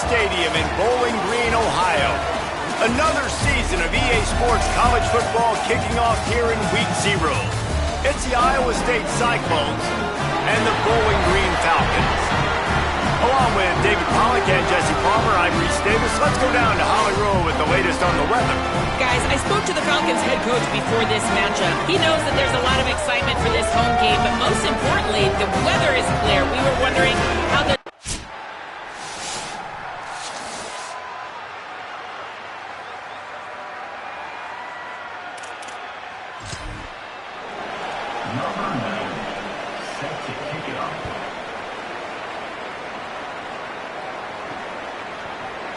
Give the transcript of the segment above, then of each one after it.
Stadium in Bowling Green, Ohio. Another season of EA Sports college football kicking off here in Week 0. It's the Iowa State Cyclones and the Bowling Green Falcons. Along with David Pollack and Jesse Palmer, I'm Reese Davis. Let's go down to Holly Rowe with the latest on the weather. Guys, I spoke to the Falcons head coach before this matchup. He knows that there's a lot of excitement for this home game, but most importantly, the weather is clear. We were wondering how the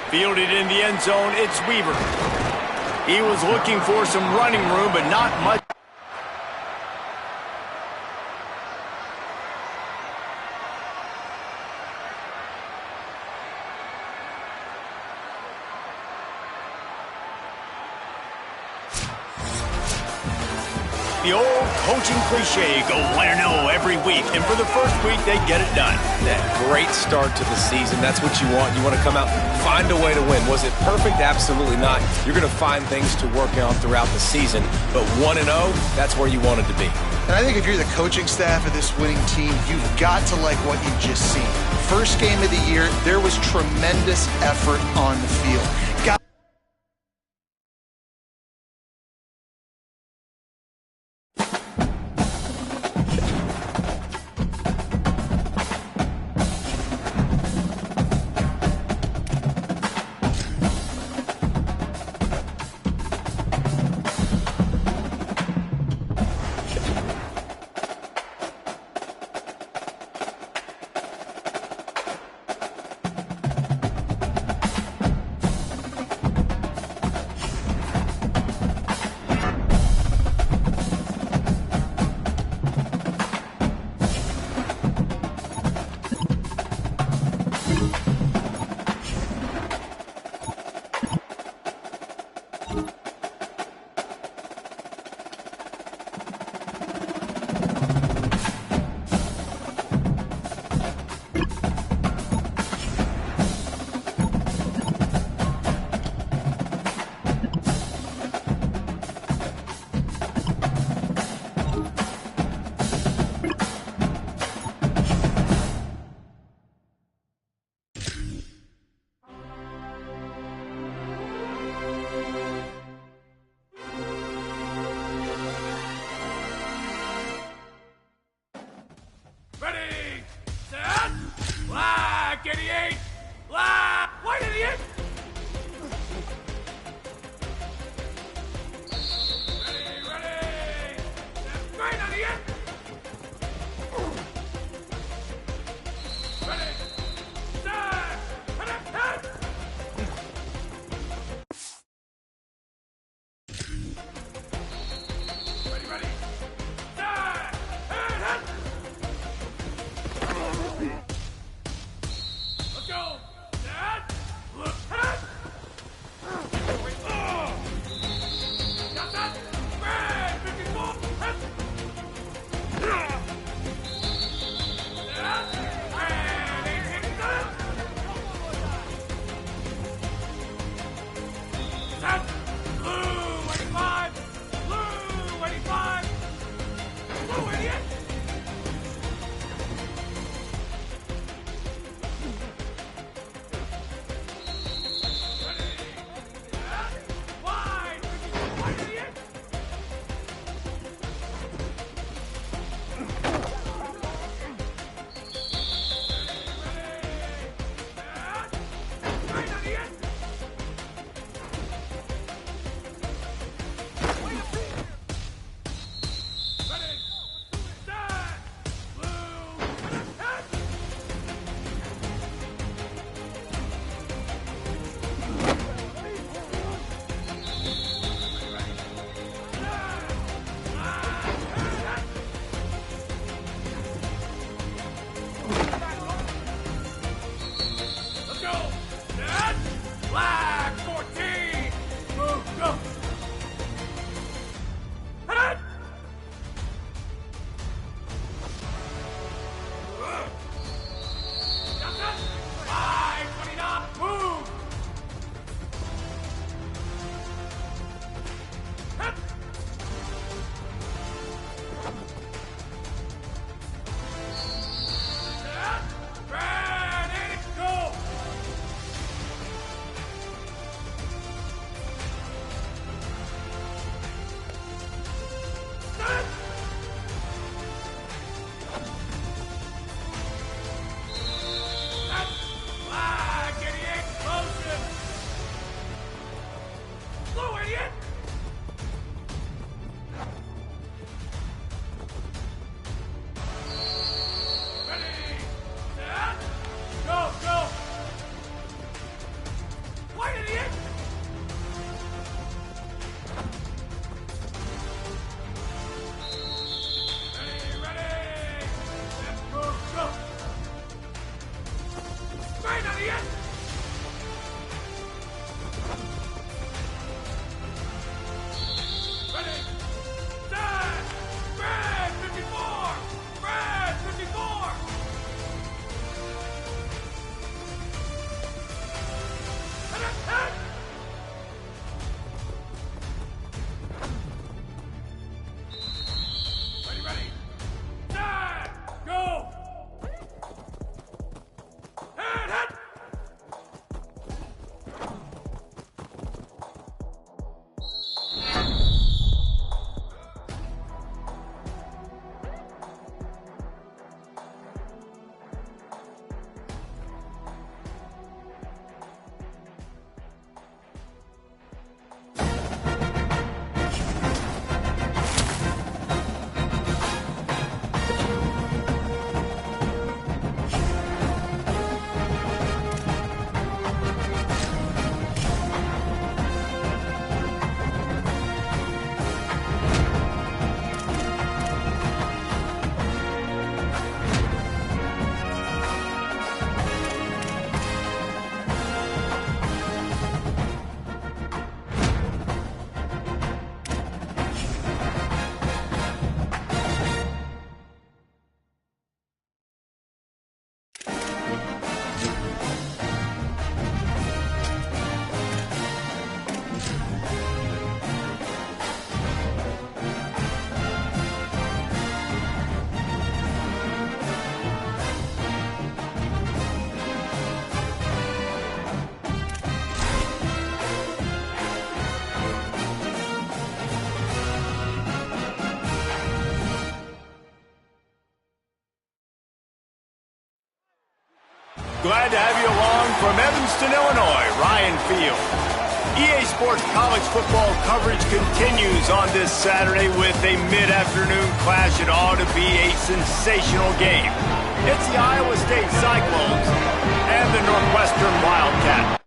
Fielded in the end zone, it's Weaver. He was looking for some running room, but not much. The old coaching cliche, go 1-0 every week, and for the first week, they get it done. That great start to the season. That's what you want. You want to come out, find a way to win. Was it perfect? Absolutely not. You're going to find things to work on throughout the season, but 1-0, that's where you wanted to be. And I think if you're the coaching staff of this winning team, you've got to like what you've just seen. First game of the year, there was tremendous effort on the field. Glad to have you along from Evanston, Illinois, Ryan Field. EA Sports college football coverage continues on this Saturday with a mid-afternoon clash. It ought to be a sensational game. It's the Iowa State Cyclones and the Northwestern Wildcats.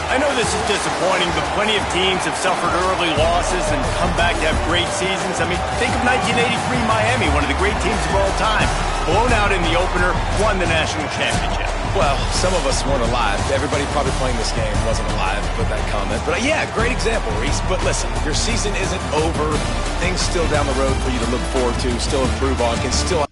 I know this is disappointing, but plenty of teams have suffered early losses and come back to have great seasons. I mean, think of 1983 Miami, one of the great teams of all time. Blown out in the opener, won the national championship. Well, some of us weren't alive. Everybody probably playing this game wasn't alive with that comment. But yeah, great example, Reese. But listen, your season isn't over. Things still down the road for you to look forward to, still improve on, can still...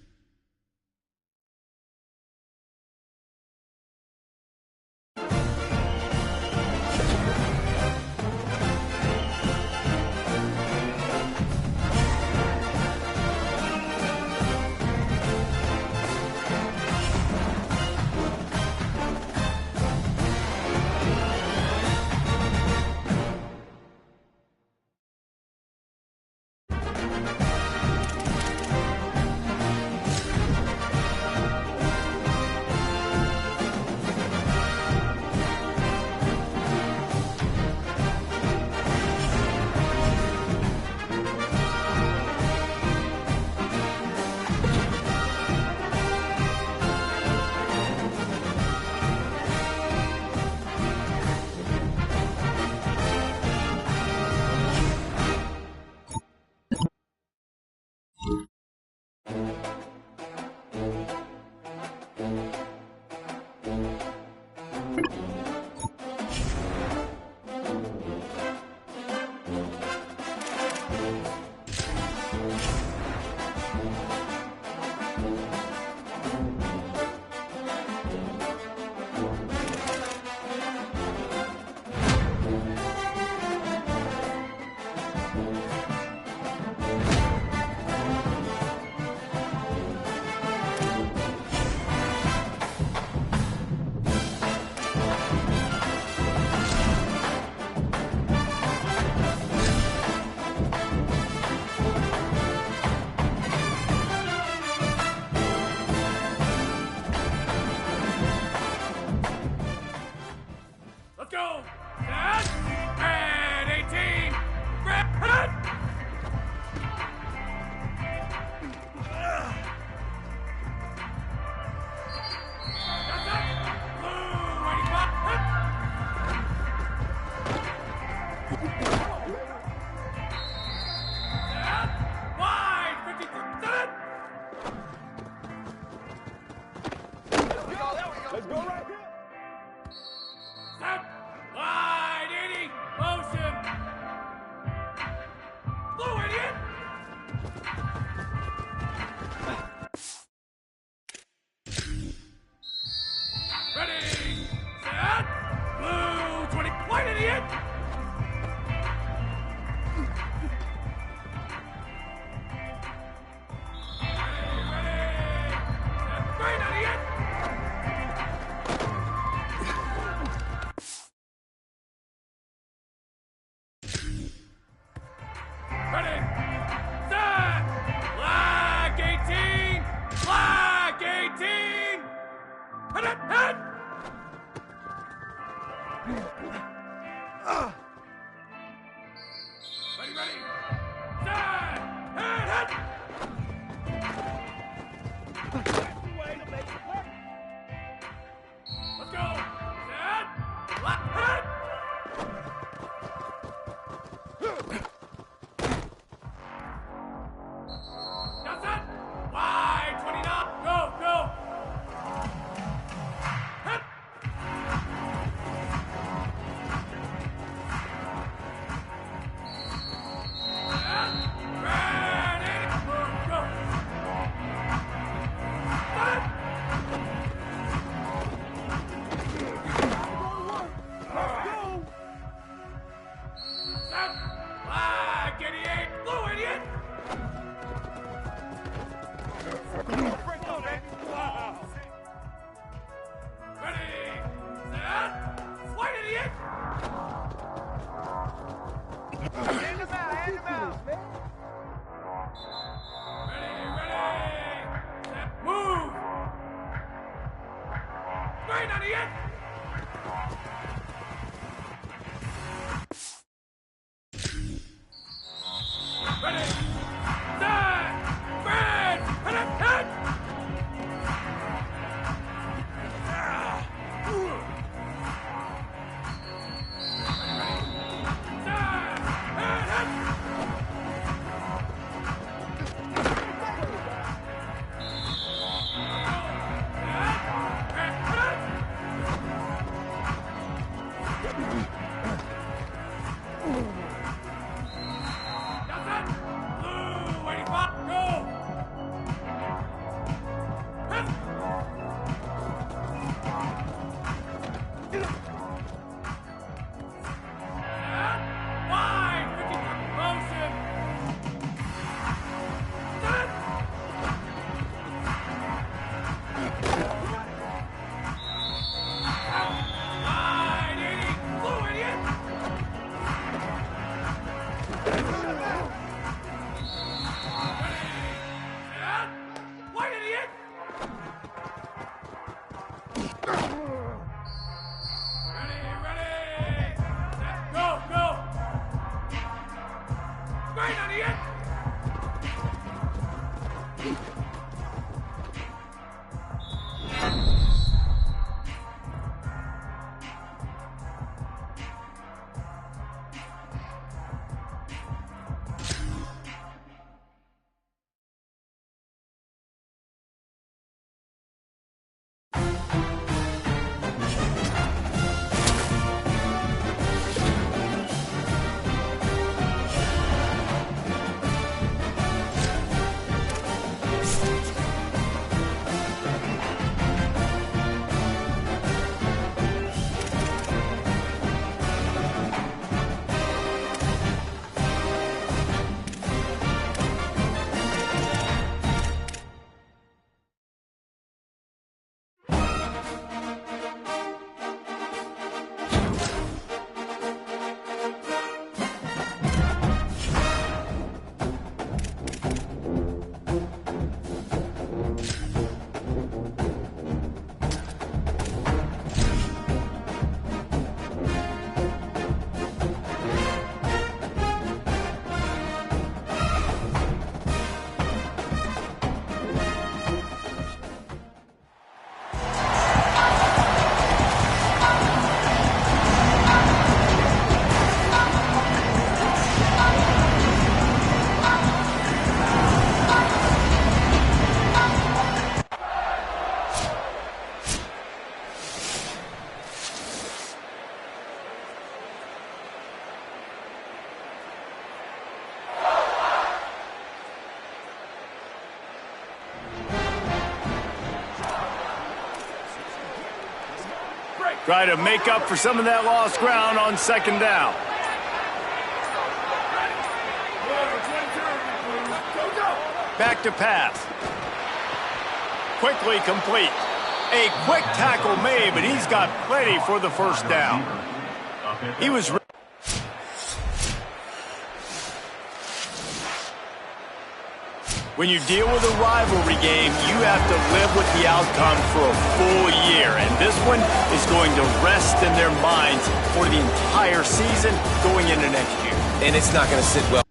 Try to make up for some of that lost ground on second down. Back to pass. Quickly complete. A quick tackle made, but he's got plenty for the first down. He was... When you deal with a rivalry game, you have to live with the outcome for a full year. And this one is going to rest in their minds for the entire season going into next year. And it's not going to sit well.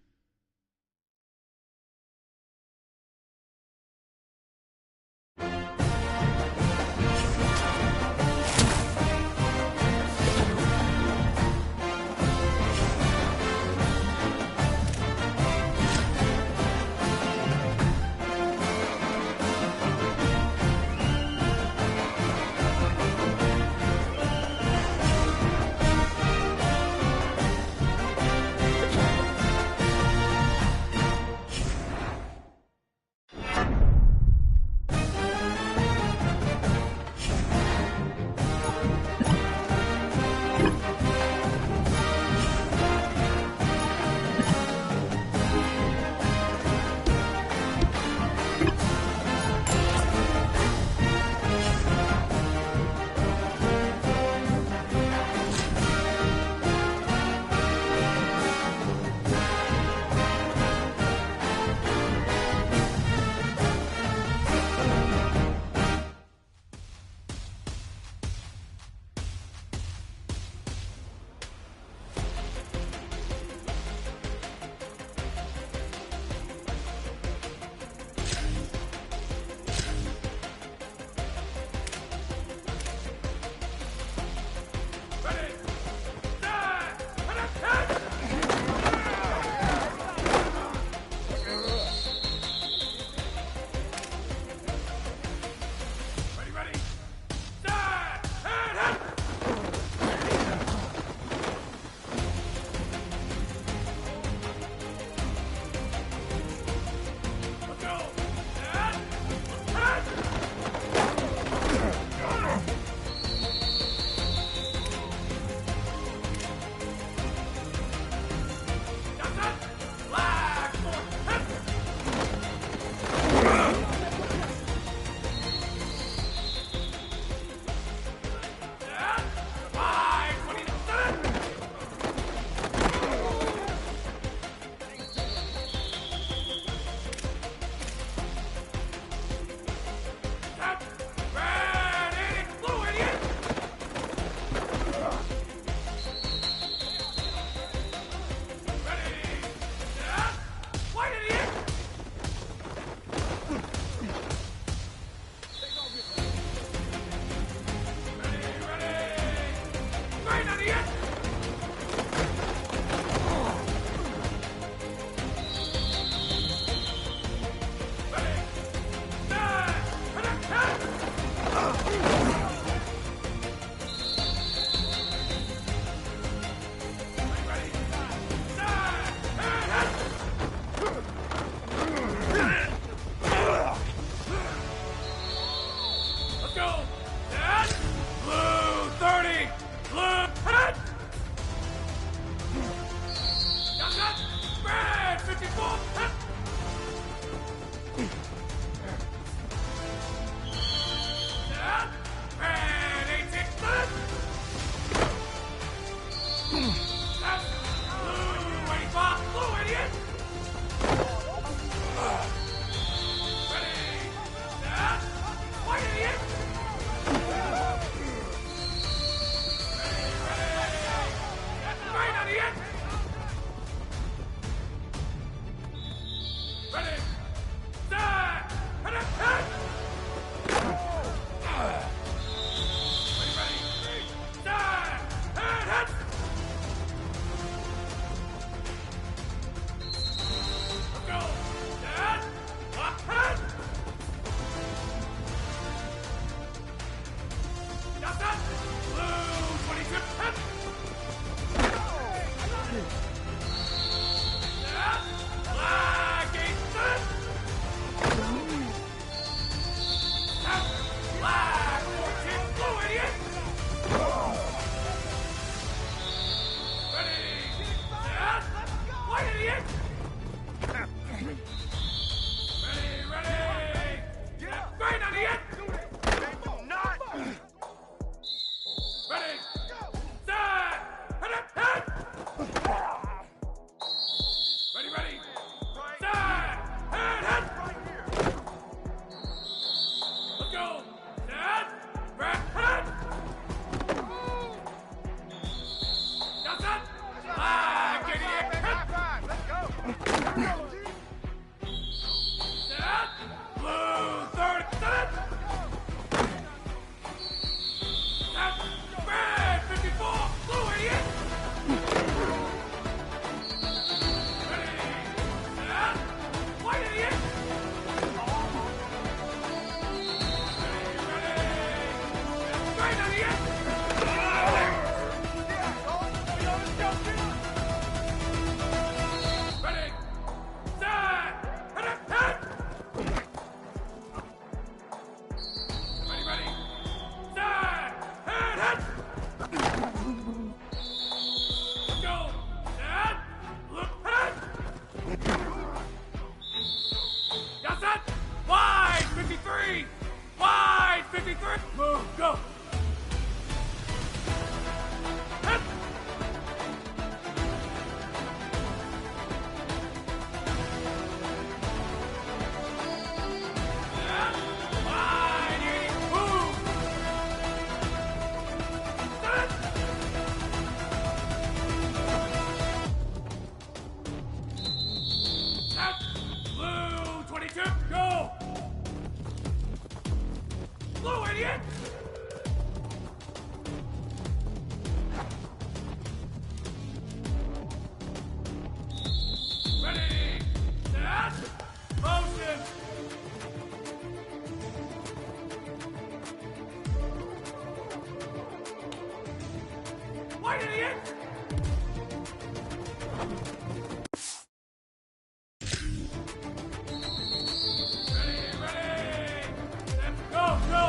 Wide 53! Wide 53! Move, go! Hit! Wide 80! Move! Set! Set! Blue 22, go! Blue idiot! Ready! Set! Motion! White idiot! Ready, ready! Set, go, go!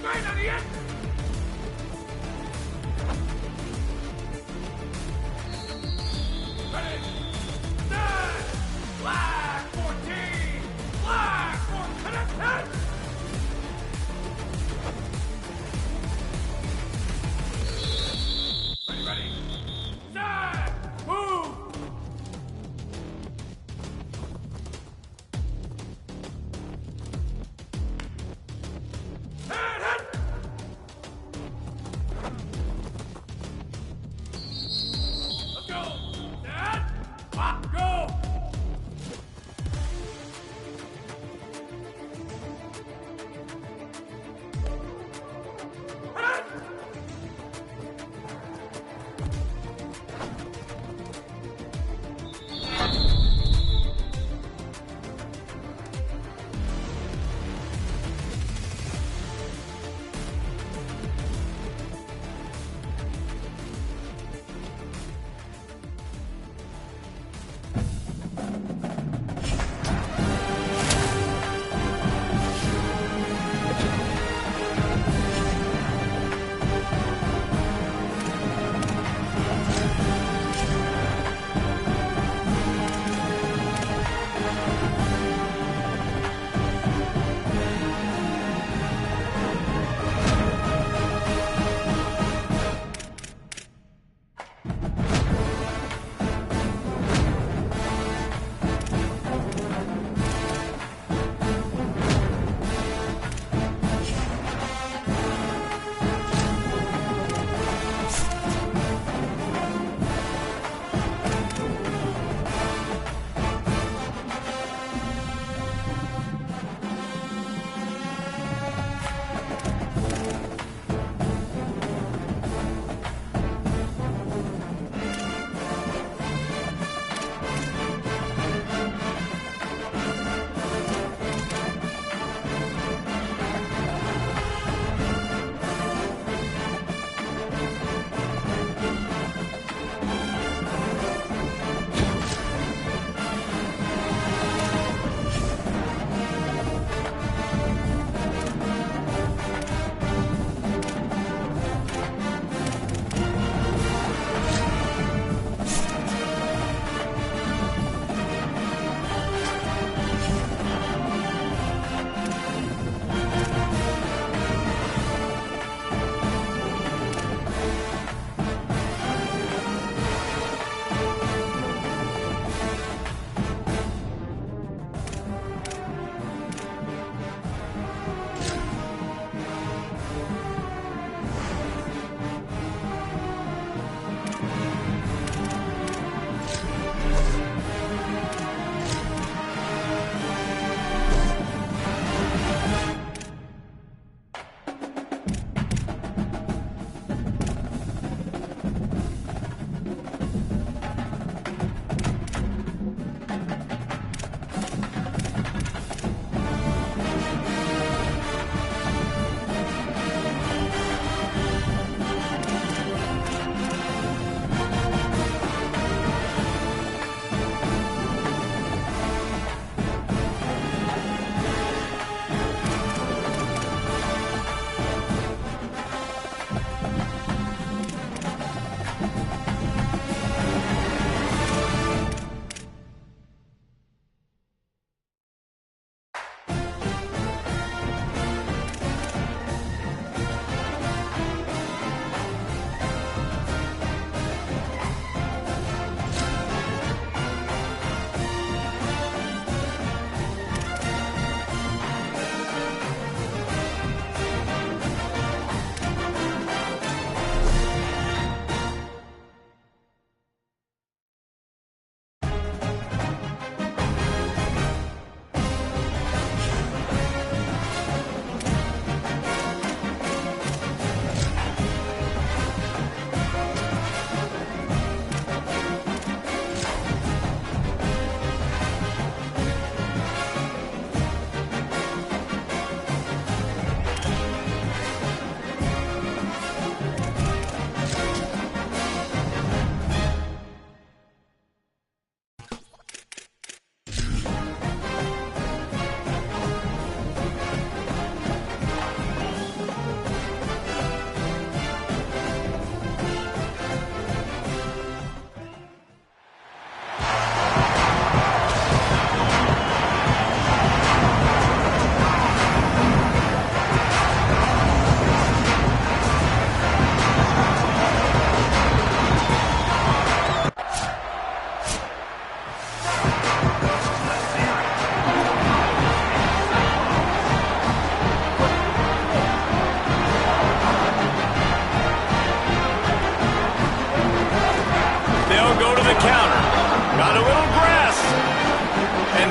Green idiot! Ready! Set! Black 14! Black 4 connect head!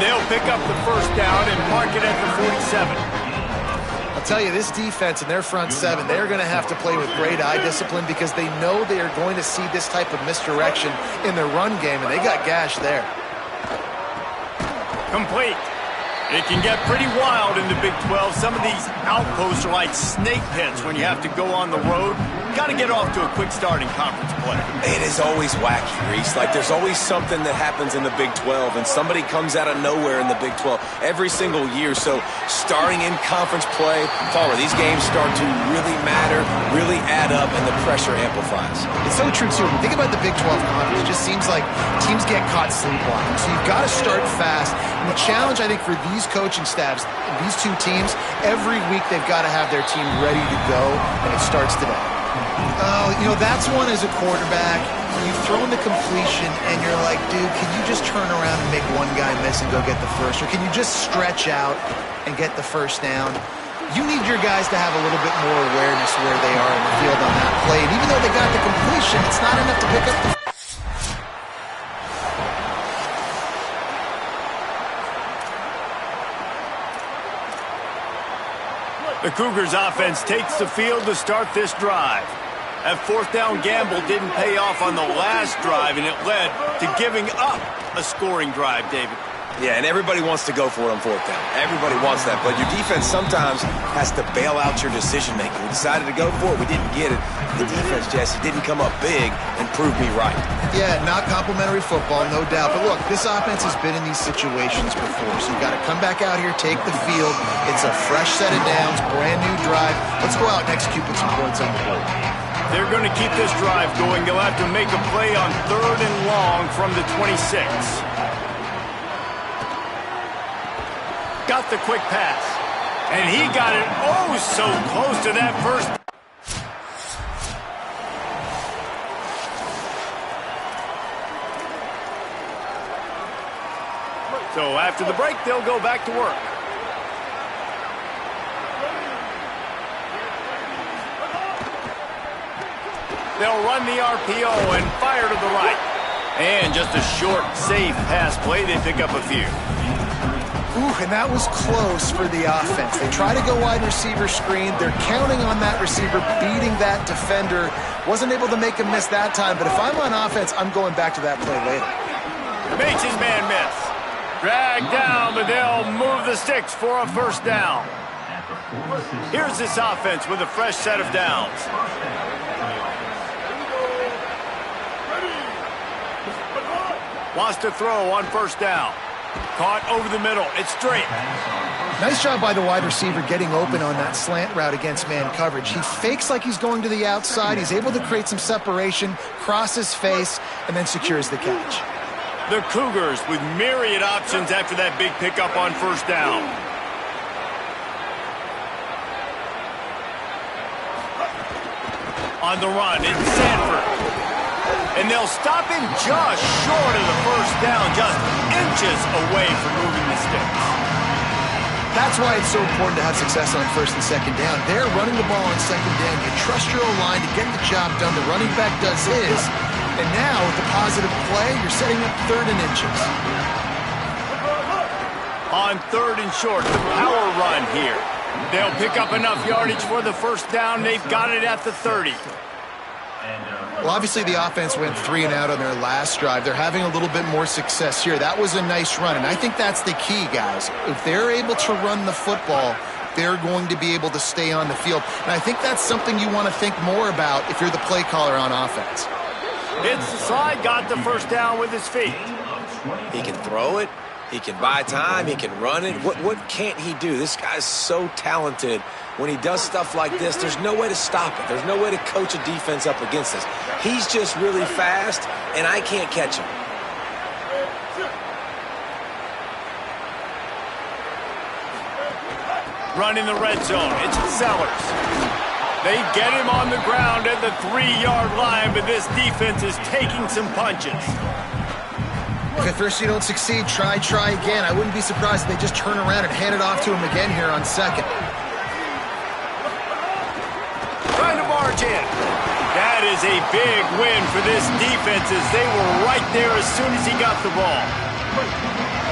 And they'll pick up the first down and mark it at the 47. I'll tell you, this defense and their front seven, they're going to have to play with great eye discipline because they know they are going to see this type of misdirection in their run game, and they got gashed there. Complete. It can get pretty wild in the Big 12. Some of these outposts are like snake pits when you have to go on the road. Got to get off to a quick start in conference play. It is always wacky, Reese. Like, there's always something that happens in the Big 12, and somebody comes out of nowhere in the Big 12 every single year. So starting in conference play, Palmer, these games start to really matter, really add up, and the pressure amplifies. It's so true, too. When you think about the Big 12 conference, it just seems like teams get caught sleepwalking. So you've got to start fast. And the challenge, I think, for these coaching staffs, these two teams, every week they've got to have their team ready to go, and it starts today. Oh, you know, that's one as a quarterback. You've thrown the completion, and you're like, dude, can you just turn around and make one guy miss and go get the first? Or can you just stretch out and get the first down? You need your guys to have a little bit more awareness where they are in the field on that play. And even though they got the completion, it's not enough to pick up the... The Cougars offense takes the field to start this drive. That fourth down gamble didn't pay off on the last drive, and it led to giving up a scoring drive, David. Yeah, and everybody wants to go for it on fourth down. Everybody wants that, but your defense sometimes has to bail out your decision-making. We decided to go for it. We didn't get it. The defense, Jesse, didn't come up big and prove me right. Yeah, not complimentary football, no doubt. But look, this offense has been in these situations before, so you've got to come back out here, take the field. It's a fresh set of downs, brand new drive. Let's go out and execute with some points on the board. They're going to keep this drive going. They'll have to make a play on 3rd and long from the 26. Got the quick pass. And he got it oh so close to that first. So after the break, they'll go back to work. They'll run the RPO and fire to the right. And just a short, safe pass play. They pick up a few. Ooh, and that was close for the offense. They try to go wide receiver screen. They're counting on that receiver beating that defender. Wasn't able to make him miss that time, but if I'm on offense, I'm going back to that play later. Makes his man miss. Dragged down, but they'll move the sticks for a first down. Here's this offense with a fresh set of downs. Wants to throw on first down. Caught over the middle. It's straight. Nice job by the wide receiver getting open on that slant route against man coverage. He fakes like he's going to the outside. He's able to create some separation, cross his face, and then secures the catch. The Cougars with myriad options after that big pickup on first down. On the run, it's Sanford. And they'll stop him just short of the first down, just inches away from moving the sticks. That's why it's so important to have success on first and second down. They're running the ball on second down. You trust your O-line to get the job done. The running back does his. And now, with the positive play, you're setting up 3rd and inches. On 3rd and short, the power run here. They'll pick up enough yardage for the first down. They've got it at the 30. Well, obviously the offense went 3 and out on their last drive. They're having a little bit more success here. That was a nice run, and I think that's the key, guys. If they're able to run the football, they're going to be able to stay on the field. And I think that's something you want to think more about if you're the play caller on offense. It's the slide, got the first down with his feet. He can throw it. He can buy time. He can run it. What can't he do? This guy's so talented. When he does stuff like this, there's no way to stop it. There's no way to coach a defense up against this. He's just really fast, and I can't catch him. Running the red zone. It's Sellers. They get him on the ground at the 3-yard line, but this defense is taking some punches. If at first you don't succeed, try again. I wouldn't be surprised if they just turn around and hand it off to him again here on second. Trying to barge in. That is a big win for this defense as they were right there as soon as he got the ball.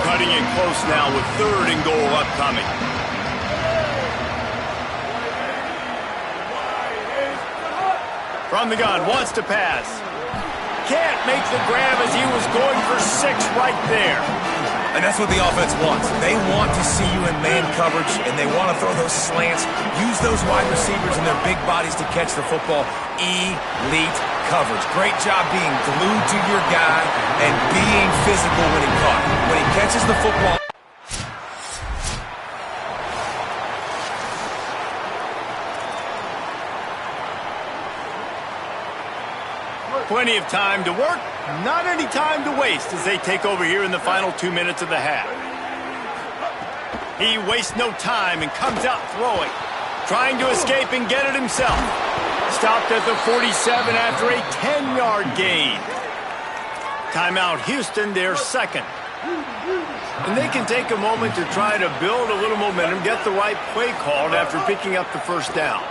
cutting it close now with 3rd and goal upcoming. From the gun, wants to pass. Can't make the grab as he was going for 6 right there. And that's what the offense wants. They want to see you in man coverage, and they want to throw those slants, use those wide receivers and their big bodies to catch the football. Elite coverage. Great job being glued to your guy and being physical when he caught it. When he catches the football. Plenty of time to work, not any time to waste as they take over here in the final 2 minutes of the half. He wastes no time and comes out throwing, trying to escape and get it himself. Stopped at the 47 after a 10-yard gain. Timeout Houston, their 2nd. And they can take a moment to try to build a little momentum, get the right play called after picking up the 1st down.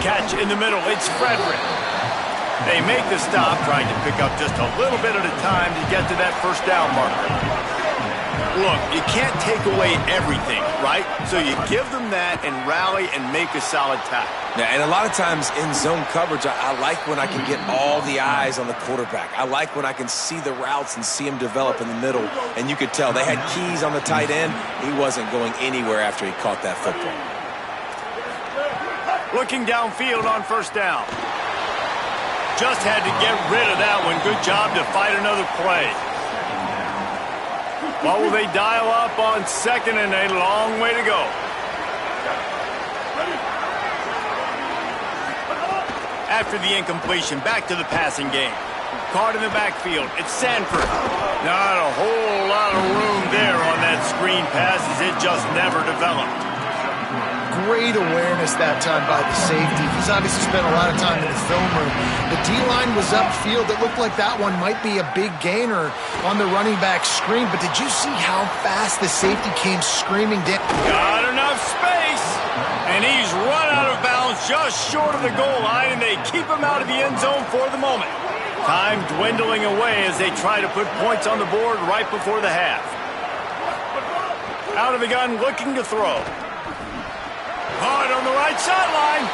Catch in the middle, it's Frederick. They make the stop, trying to pick up just a little bit at a time to get to that 1st down marker. Look, you can't take away everything, right? So you give them that and rally and make a solid tackle. Yeah, and a lot of times in zone coverage, I like when I can get all the eyes on the quarterback. I like when I can see the routes and see him develop in the middle. And you could tell they had keys on the tight end. He wasn't going anywhere after he caught that football. Looking downfield on 1st down. Just had to get rid of that one. Good job to fight another play. What will they dial up on 2nd and a long way to go? After the incompletion, back to the passing game. Caught in the backfield. It's Sanford. Not a whole lot of room there on that screen pass as it just never developed. Great awareness that time by the safety. He's obviously spent a lot of time in the film room. The D-line was upfield. It looked like that one might be a big gainer on the running back screen, but did you see how fast the safety came screaming down? Got enough space, and he's run out of bounds just short of the goal line, and they keep him out of the end zone for the moment. Time dwindling away as they try to put points on the board right before the half. Out of the gun, looking to throw. Hard on the right sideline.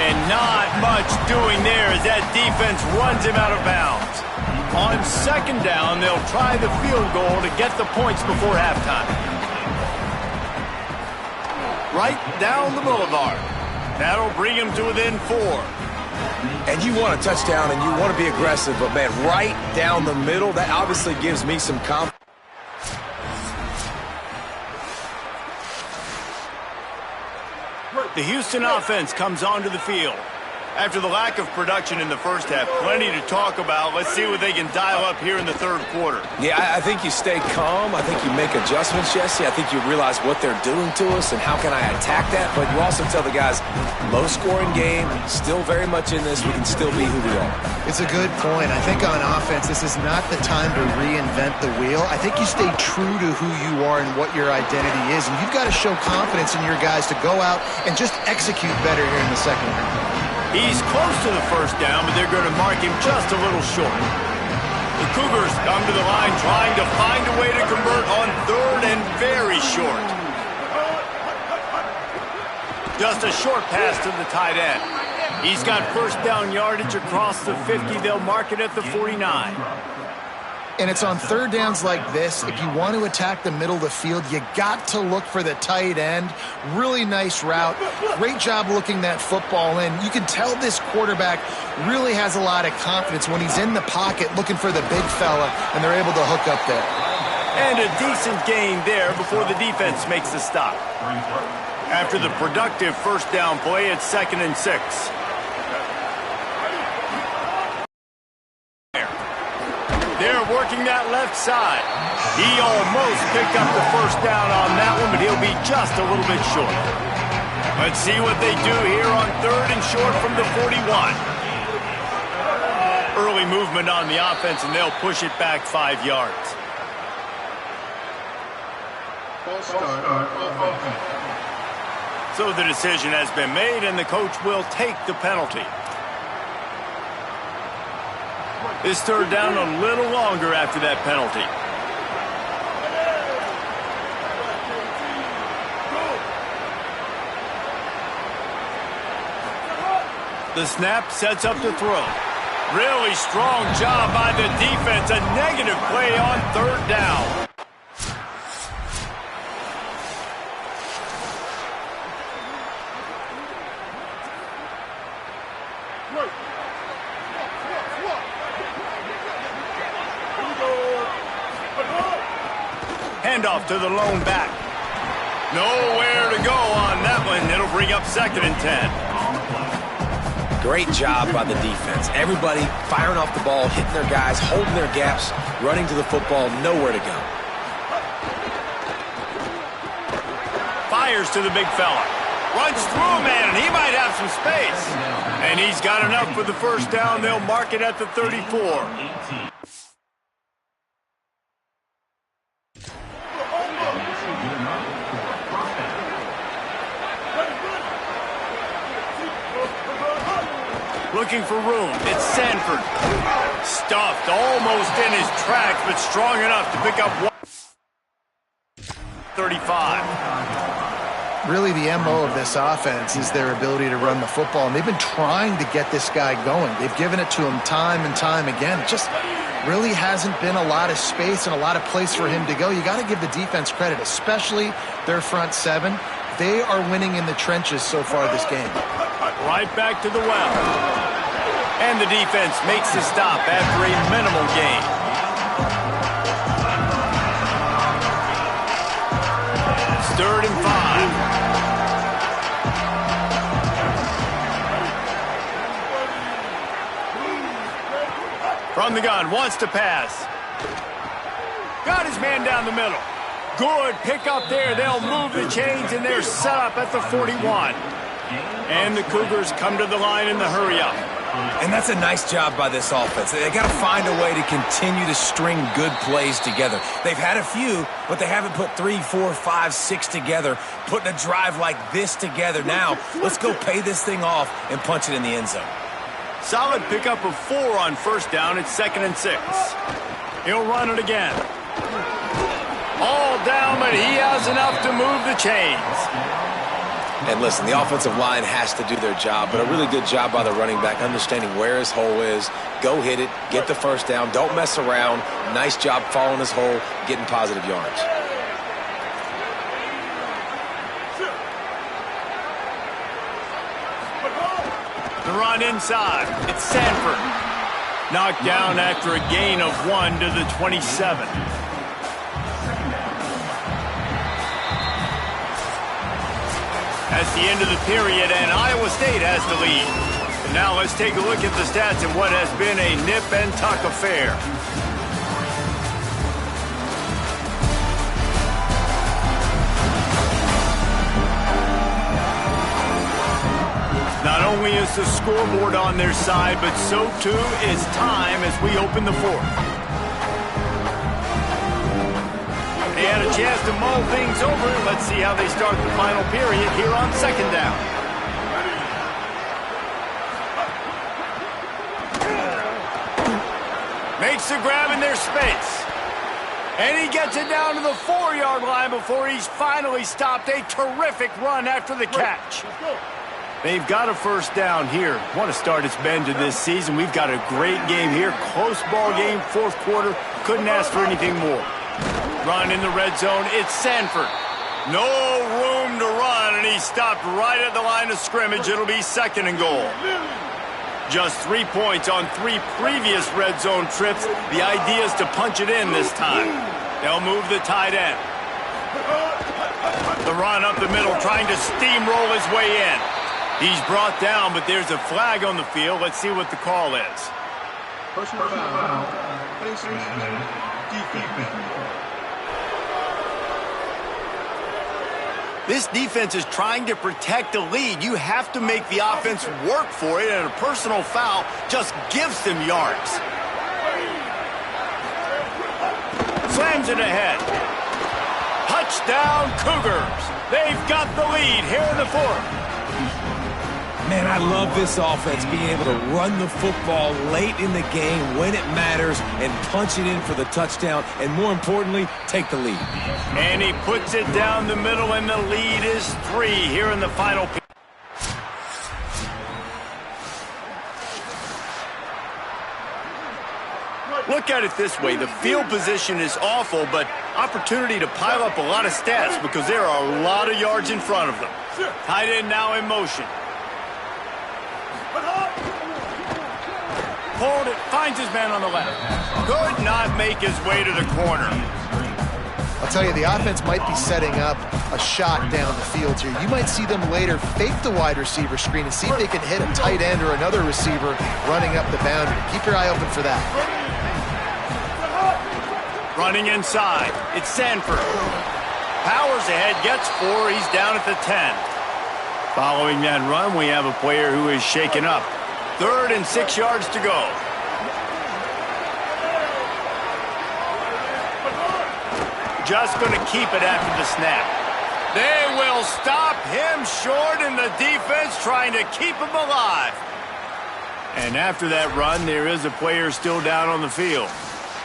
And not much doing there as that defense runs him out of bounds. On 2nd down, they'll try the field goal to get the points before halftime. Right down the boulevard. That'll bring him to within 4. And you want a touchdown and you want to be aggressive, but man, right down the middle, that obviously gives me some confidence. The Houston offense comes onto the field. After the lack of production in the 1st half, plenty to talk about. Let's see what they can dial up here in the 3rd quarter. Yeah, I think you stay calm. I think you make adjustments, Jesse. I think you realize what they're doing to us and how can I attack that. But you also tell the guys, low-scoring game, still very much in this. We can still be who we are. It's a good point. I think on offense, this is not the time to reinvent the wheel. I think you stay true to who you are and what your identity is. And you've got to show confidence in your guys to go out and just execute better here in the 2nd half. He's close to the 1st down, but they're going to mark him just a little short. The Cougars come to the line trying to find a way to convert on 3rd and very short. Just a short pass to the tight end. He's got 1st down yardage across the 50. They'll mark it at the 49. And it's on 3rd downs like this. If you want to attack the middle of the field, you got to look for the tight end. Really nice route. Great job looking that football in. You can tell this quarterback really has a lot of confidence when he's in the pocket looking for the big fella, and they're able to hook up there. And a decent gain there before the defense makes the stop. After the productive 1st down play, it's 2nd and 6. They're working that left side. He almost picked up the 1st down on that one, but he'll be just a little bit short. Let's see what they do here on 3rd and short from the 41. Early movement on the offense, and they'll push it back 5 yards. So the decision has been made, and the coach will take the penalty. This 3rd down a little longer after that penalty. The snap sets up the throw. Really strong job by the defense. A negative play on third down. Handoff to the lone back. Nowhere to go on that one. It'll bring up 2nd and 10. Great job by the defense. Everybody firing off the ball, hitting their guys, holding their gaps, running to the football, nowhere to go. Fires to the big fella. Runs through a man, and he might have some space. And he's got enough for the first down. They'll mark it at the 34. Looking for room. It's Sanford. Stuffed almost in his tracks, but strong enough to pick up 35. Really, the MO of this offense is their ability to run the football, and they've been trying to get this guy going. They've given it to him time and time again. It just really hasn't been a lot of space and a lot of place for him to go. You got to give the defense credit, especially their front seven. They are winning in the trenches so far this game. Right back to the well. And the defense makes the stop after a minimal gain. It's 3rd and 5. From the gun, wants to pass. Got his man down the middle. Good pick up there. They'll move the chains, and they're set up at the 41. And the Cougars come to the line in the hurry-up. And that's a nice job by this offense. They got to find a way to continue to string good plays together. They've had a few, but they haven't put 3, 4, 5, 6 together, putting a drive like this together. Now, let's go pay this thing off and punch it in the end zone. Solid pickup of 4 on first down. It's 2nd and 6. He'll run it again. All down, but he has enough to move the chains. And listen, the offensive line has to do their job, but a really good job by the running back, understanding where his hole is. Go hit it, get the first down, don't mess around. Nice job following his hole, getting positive yards. The run inside. It's Sanford. Knocked down after a gain of 1 to the 27. That's the end of the period, and Iowa State has the lead. And now let's take a look at the stats in what has been a nip and tuck affair. Not only is the scoreboard on their side, but so too is time as we open the 4th. They had a chance to mull things over. Let's see how they start the final period here on 2nd down. Makes the grab in their space. And he gets it down to the 4-yard line before he's finally stopped. A terrific run after the catch. They've got a first down here. What a start it's been to this season. We've got a great game here. Close ball game, 4th quarter. Couldn't ask for anything more. Run in the red zone. It's Sanford. No room to run, and he stopped right at the line of scrimmage. It'll be 2nd and goal. Just 3 points on 3 previous red zone trips. The idea is to punch it in this time. They'll move the tight end. The run up the middle, trying to steamroll his way in. He's brought down, but there's a flag on the field. Let's see what the call is. Personal foul. Face mask. Defense. This defense is trying to protect the lead. You have to make the offense work for it, and a personal foul just gives them yards. Slams it ahead. Touchdown, Cougars. They've got the lead here in the 4th. Man, I love this offense being able to run the football late in the game when it matters and punch it in for the touchdown, and more importantly, take the lead. And he puts it down the middle, and the lead is 3 here in the final period. Look at it this way. The field position is awful, but opportunity to pile up a lot of stats because there are a lot of yards in front of them. Tight end now in motion. Hold it. Finds his man on the left. Could not make his way to the corner. I'll tell you, the offense might be setting up a shot down the field here. You might see them later fake the wide receiver screen and see if they can hit a tight end or another receiver running up the boundary. Keep your eye open for that. Running inside. It's Sanford. Powers ahead, gets 4. He's down at the 10. Following that run, we have a player who is shaken up. 3rd and 6 yards to go. Just going to keep it after the snap. They will stop him short, and the defense trying to keep him alive. And after that run, there is a player still down on the field.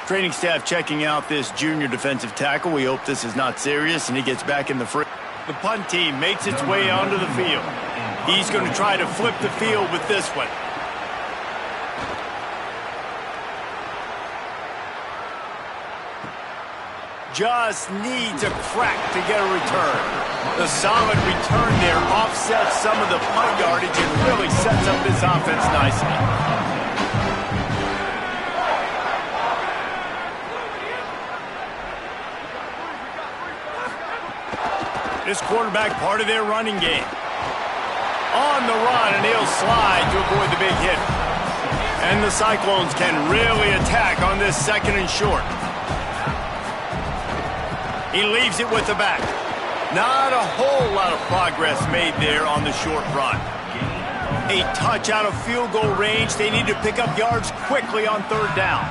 Training staff checking out this junior defensive tackle. We hope this is not serious, and he gets back in the free. The punt team makes its way onto the field. He's going to try to flip the field with this one. Just needs a crack to get a return. The solid return there offsets some of the punt yardage and really sets up this offense nicely. This quarterback part of their running game. On the run, and he'll slide to avoid the big hit. And the Cyclones can really attack on this 2nd and short. He leaves it with the back. Not a whole lot of progress made there on the short run. A touch out of field goal range. They need to pick up yards quickly on 3rd down.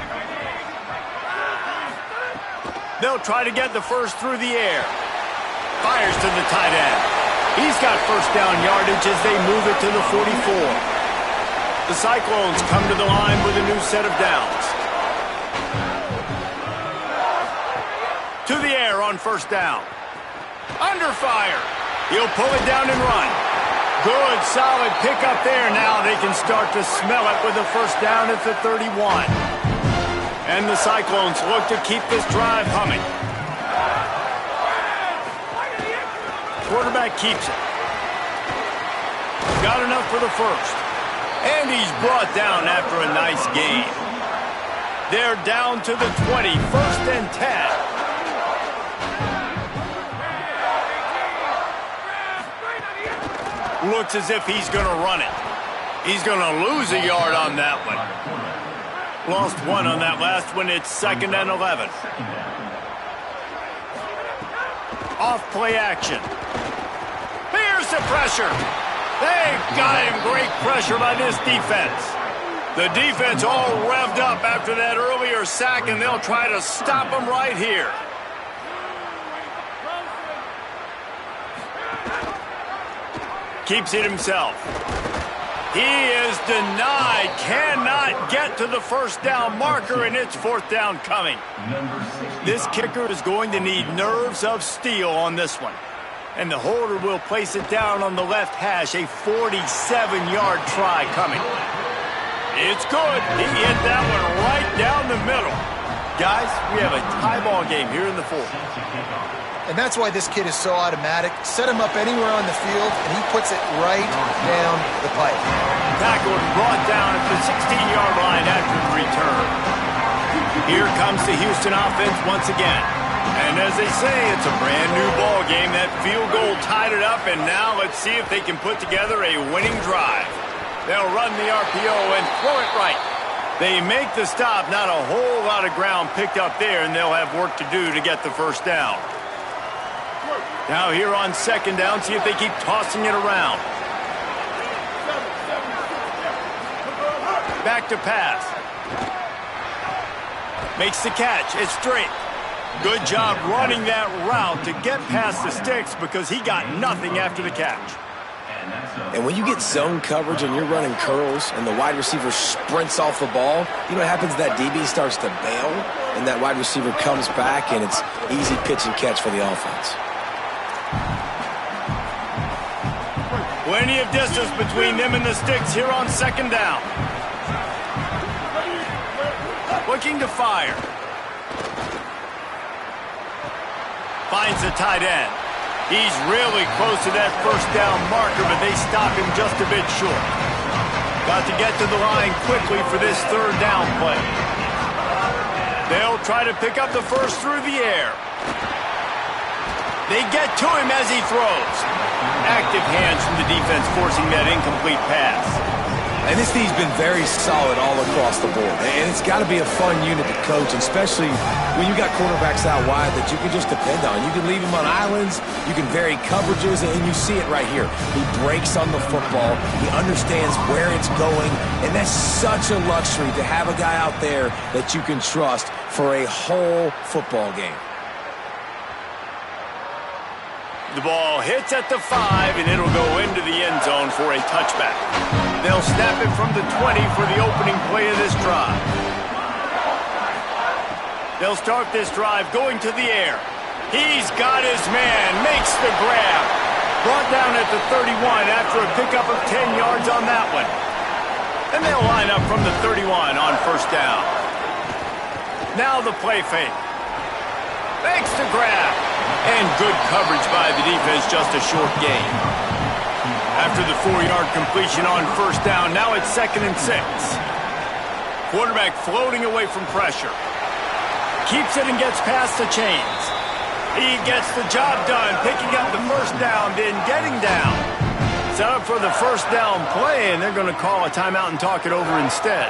They'll try to get the first through the air. Fires to the tight end. He's got 1st down yardage as they move it to the 44. The Cyclones come to the line with a new set of downs. To the air on 1st down. Under fire. He'll pull it down and run. Good, solid pickup there. Now they can start to smell it with a 1st down at the 31. And the Cyclones look to keep this drive humming. Quarterback keeps it. Got enough for the 1st. And he's brought down after a nice gain. They're down to the 20. 1st and 10. Looks as if he's going to run it. He's going to lose a yard on that one. Lost 1 on that last one. It's 2nd and 11. Off play action. Here's the pressure. They've got him. Great pressure by this defense. The defense all revved up after that earlier sack, and they'll try to stop him right here. Keeps it himself. He is denied. Cannot get to the 1st down marker, and it's 4th down coming. This kicker is going to need nerves of steel on this one. And the holder will place it down on the left hash. A 47-yard try coming. It's good. He hit that one right down the middle. Guys, we have a tie ball game here in the 4th. And that's why this kid is so automatic. Set him up anywhere on the field, and he puts it right down the pipe. Tackled and brought down at the 16-yard line after the return. Here comes the Houston offense once again. And as they say, it's a brand-new ball game. That field goal tied it up, and now let's see if they can put together a winning drive. They'll run the RPO and throw it right. They make the stop. Not a whole lot of ground picked up there, and they'll have work to do to get the 1st down. Now here on 2nd down, see if they keep tossing it around. Back to pass. Makes the catch. It's straight. Good job running that route to get past the sticks because he got nothing after the catch. And when you get zone coverage and you're running curls and the wide receiver sprints off the ball, you know what happens? That DB starts to bail, and that wide receiver comes back, and it's easy pitch and catch for the offense. Plenty of distance between them and the sticks here on 2nd down. Looking to fire. Finds the tight end. He's really close to that first down marker, but they stop him just a bit short. Got to get to the line quickly for this third down play. They'll try to pick up the first through the air. They get to him as he throws. Active hands from the defense forcing that incomplete pass. And this team's been very solid all across the board. And it's got to be a fun unit to coach, especially when you got quarterbacks out wide that you can just depend on. You can leave them on islands, you can vary coverages, and you see it right here. He breaks on the football, he understands where it's going, and that's such a luxury to have a guy out there that you can trust for a whole football game. The ball hits at the 5, and it'll go into the end zone for a touchback. They'll snap it from the 20 for the opening play of this drive. They'll start this drive going to the air. He's got his man, makes the grab. Brought down at the 31 after a pickup of 10 yards on that one. And they'll line up from the 31 on first down. Now the play fake. Makes the grab. And good coverage by the defense, just a short gain. After the 4-yard completion on first down, now it's 2nd and 6. Quarterback floating away from pressure. Keeps it and gets past the chains. He gets the job done, picking up the first down, then getting down. Set up for the first down play, and they're going to call a timeout and talk it over instead.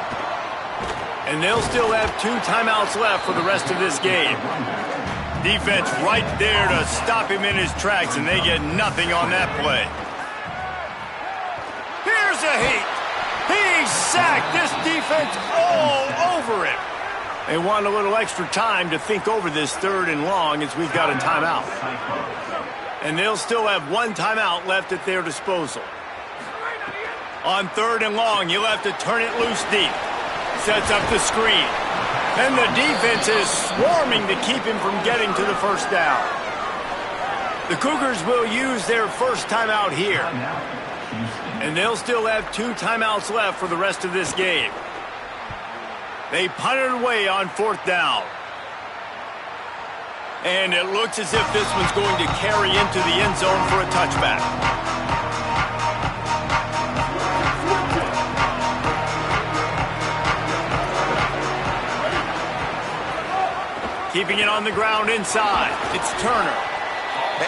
And they'll still have 2 timeouts left for the rest of this game. Defense right there to stop him in his tracks, and they get nothing on that play. Here's a heat. He's sacked. This defense all over him. They want a little extra time to think over this 3rd and long as we've got a timeout. And they'll still have 1 timeout left at their disposal. On 3rd and long, you'll have to turn it loose deep. Sets up the screen. And the defense is swarming to keep him from getting to the first down. The Cougars will use their first timeout here. And they'll still have 2 timeouts left for the rest of this game. They punt it away on 4th down. And it looks as if this one's going to carry into the end zone for a touchback. Keeping it on the ground inside. It's Turner.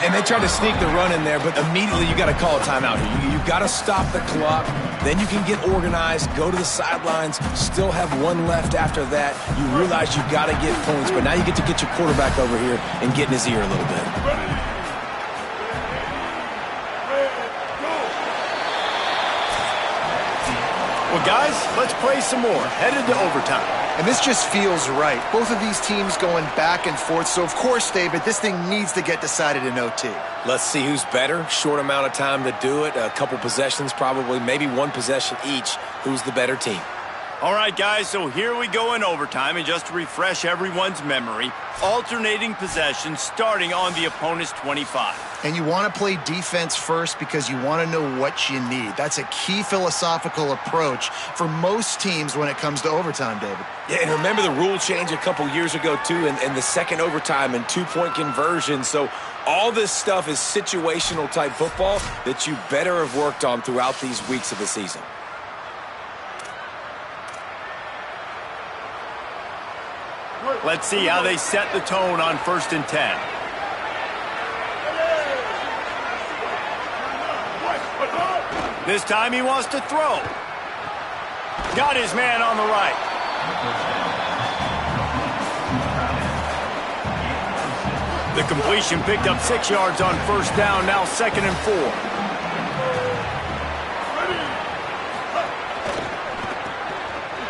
And they tried to sneak the run in there, but immediately you got to call a timeout here. You got to stop the clock. Then you can get organized, go to the sidelines, still have 1 left after that. You realize you've got to get points, but now you get to get your quarterback over here and get in his ear a little bit. Well, guys, let's play some more. Headed to overtime. And this just feels right. Both of these teams going back and forth. So, of course, David, this thing needs to get decided in OT. Let's see who's better. Short amount of time to do it. A couple possessions probably, maybe 1 possession each. Who's the better team? All right, guys, so here we go in overtime. And just to refresh everyone's memory, alternating possessions starting on the opponent's 25. And you want to play defense first because you want to know what you need. That's a key philosophical approach for most teams when it comes to overtime, David. Yeah, and remember the rule change a couple years ago, too, and the second overtime and 2-point conversion. So all this stuff is situational type football that you better have worked on throughout these weeks of the season. Let's see how they set the tone on 1st and 10. This time he wants to throw. Got his man on the right. The completion picked up 6 yards on first down, now 2nd and 4.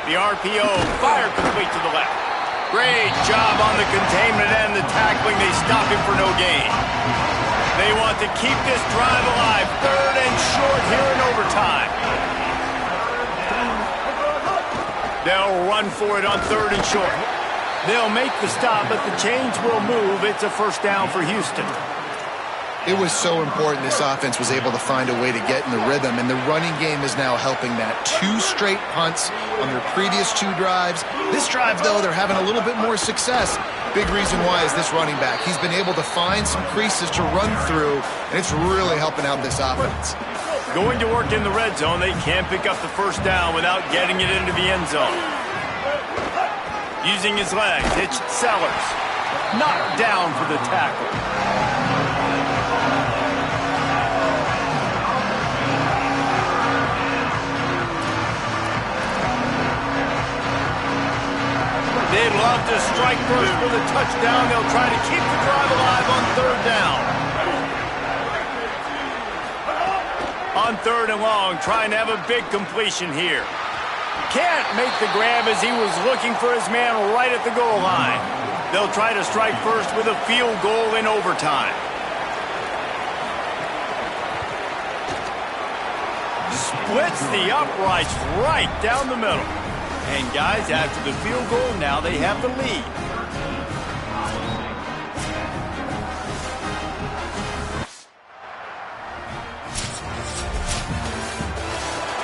The RPO, fire complete to the left. Great job on the containment and the tackling. They stop him for no gain. They want to keep this drive alive. 3rd and short here in overtime. They'll run for it on 3rd and short. They'll make the stop, but the chains will move. It's a first down for Houston. It was so important this offense was able to find a way to get in the rhythm, and the running game is now helping that. 2 straight punts on their previous 2 drives. This drive, though, they're having a little bit more success. Big reason why is this running back. He's been able to find some creases to run through, and it's really helping out this offense. Going to work in the red zone, they can't pick up the first down without getting it into the end zone. Using his legs, it's Sellers. Knocked down for the tackle. They'd love to strike first for the touchdown. They'll try to keep the drive alive on 3rd down. On 3rd and long, trying to have a big completion here. Can't make the grab as he was looking for his man right at the goal line. They'll try to strike first with a field goal in overtime. Splits the uprights right down the middle. And guys, after the field goal, now they have the lead.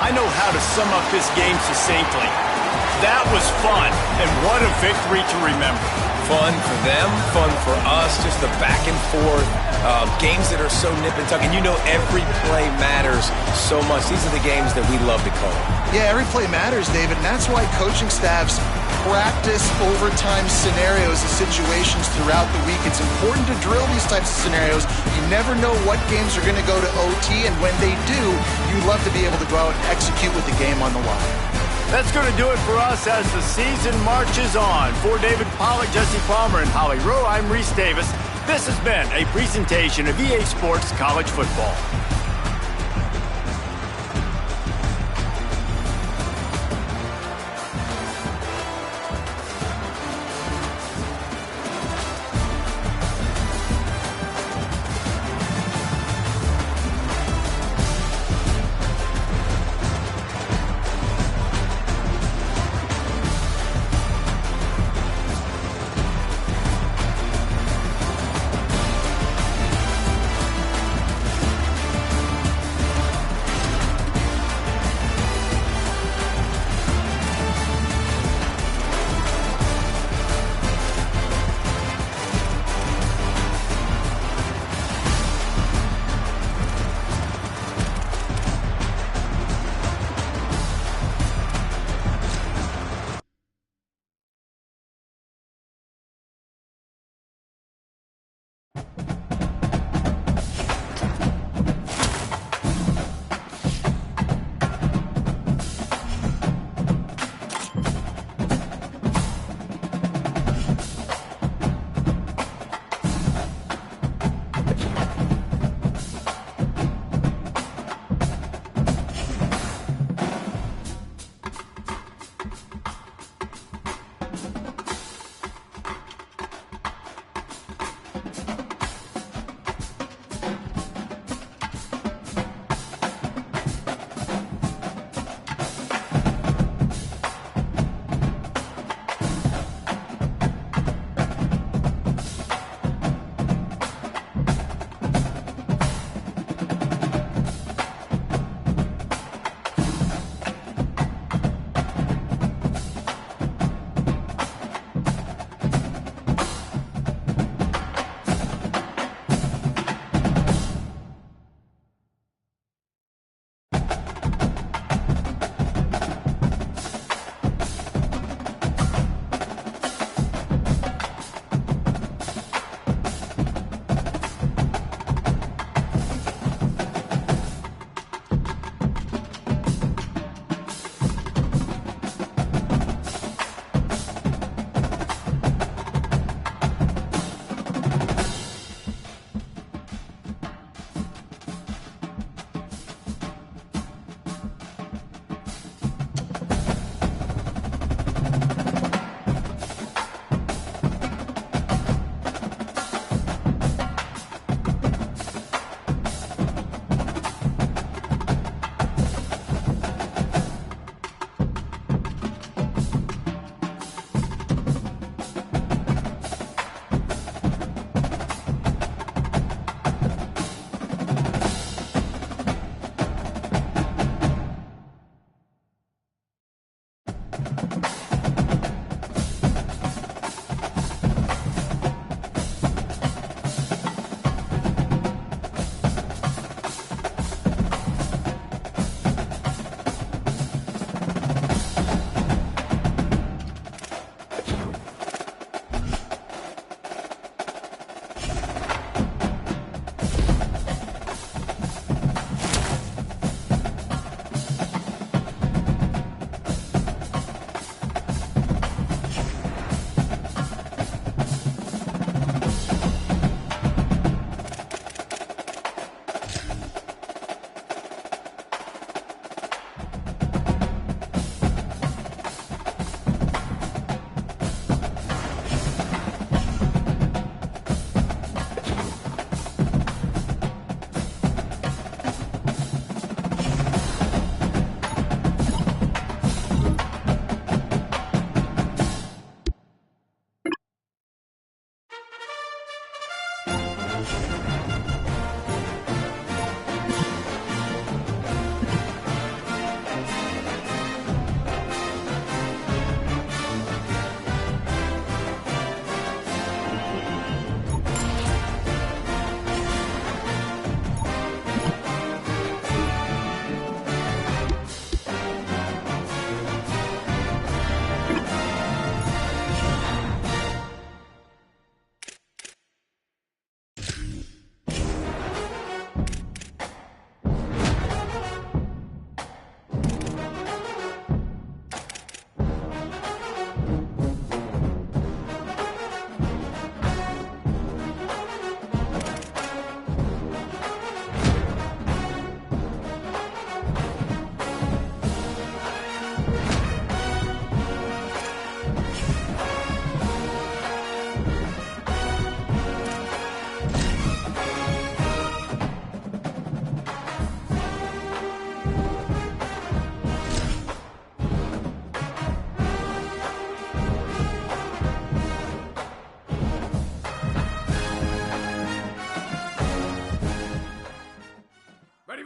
I know how to sum up this game succinctly. That was fun, and what a victory to remember. Fun for them, fun for us, just the back and forth. Games that are so nip and tuck, and you know every play matters so much. These are the games that we love to call. Yeah, every play matters, David, and that's why coaching staffs practice overtime scenarios and situations throughout the week. It's important to drill these types of scenarios. You never know what games are going to go to OT, and when they do, you love to be able to go out and execute with the game on the line. That's going to do it for us as the season marches on. For David Pollack, Jesse Palmer, and Holly Rowe, I'm Reese Davis. This has been a presentation of EA Sports College Football.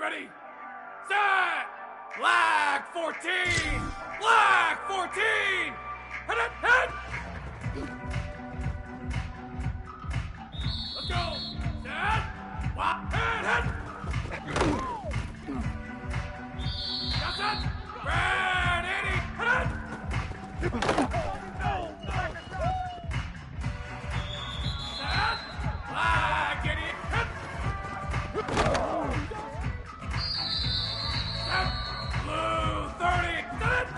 Ready, set, flag 14, flag 14, head. Let's go, set, head. That's it, ready, head. Set, flag, get it, head. Blue 30, set it!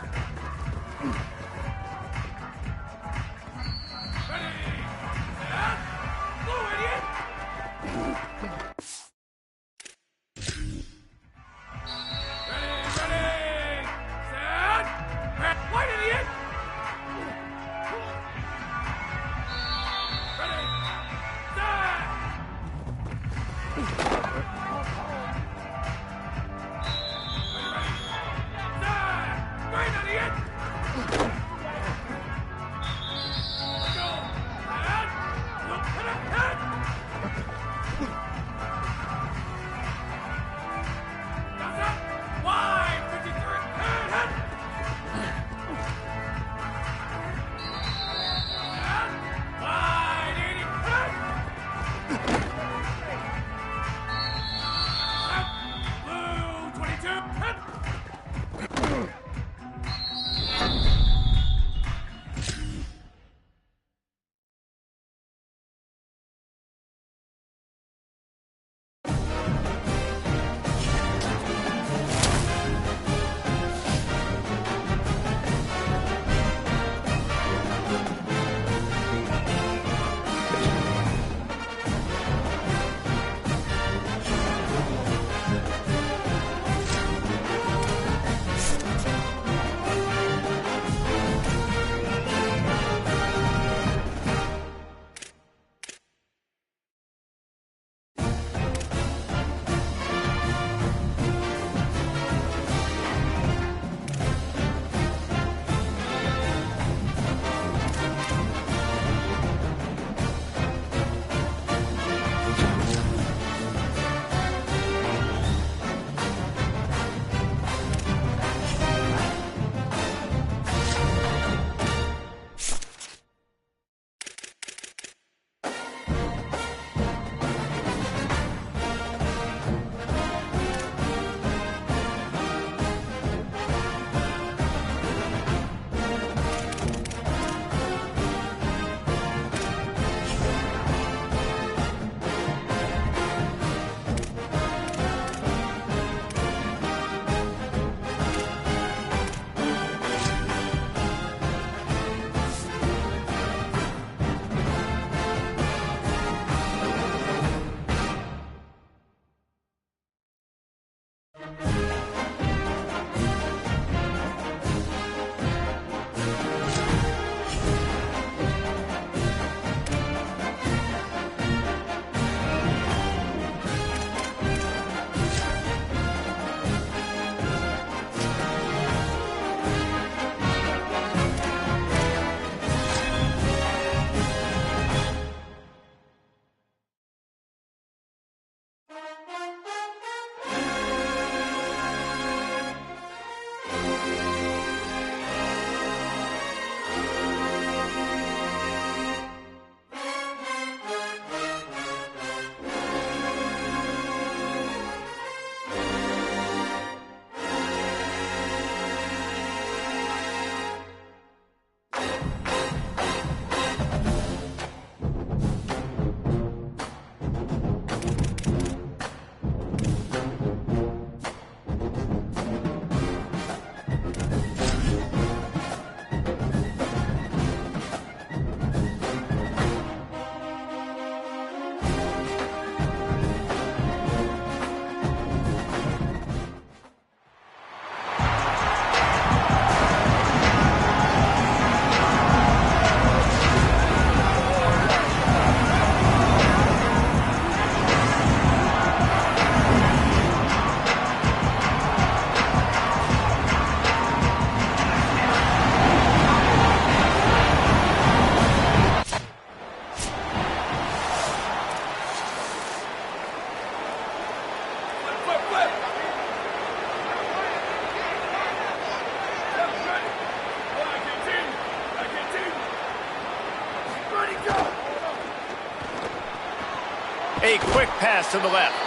A quick pass to the left.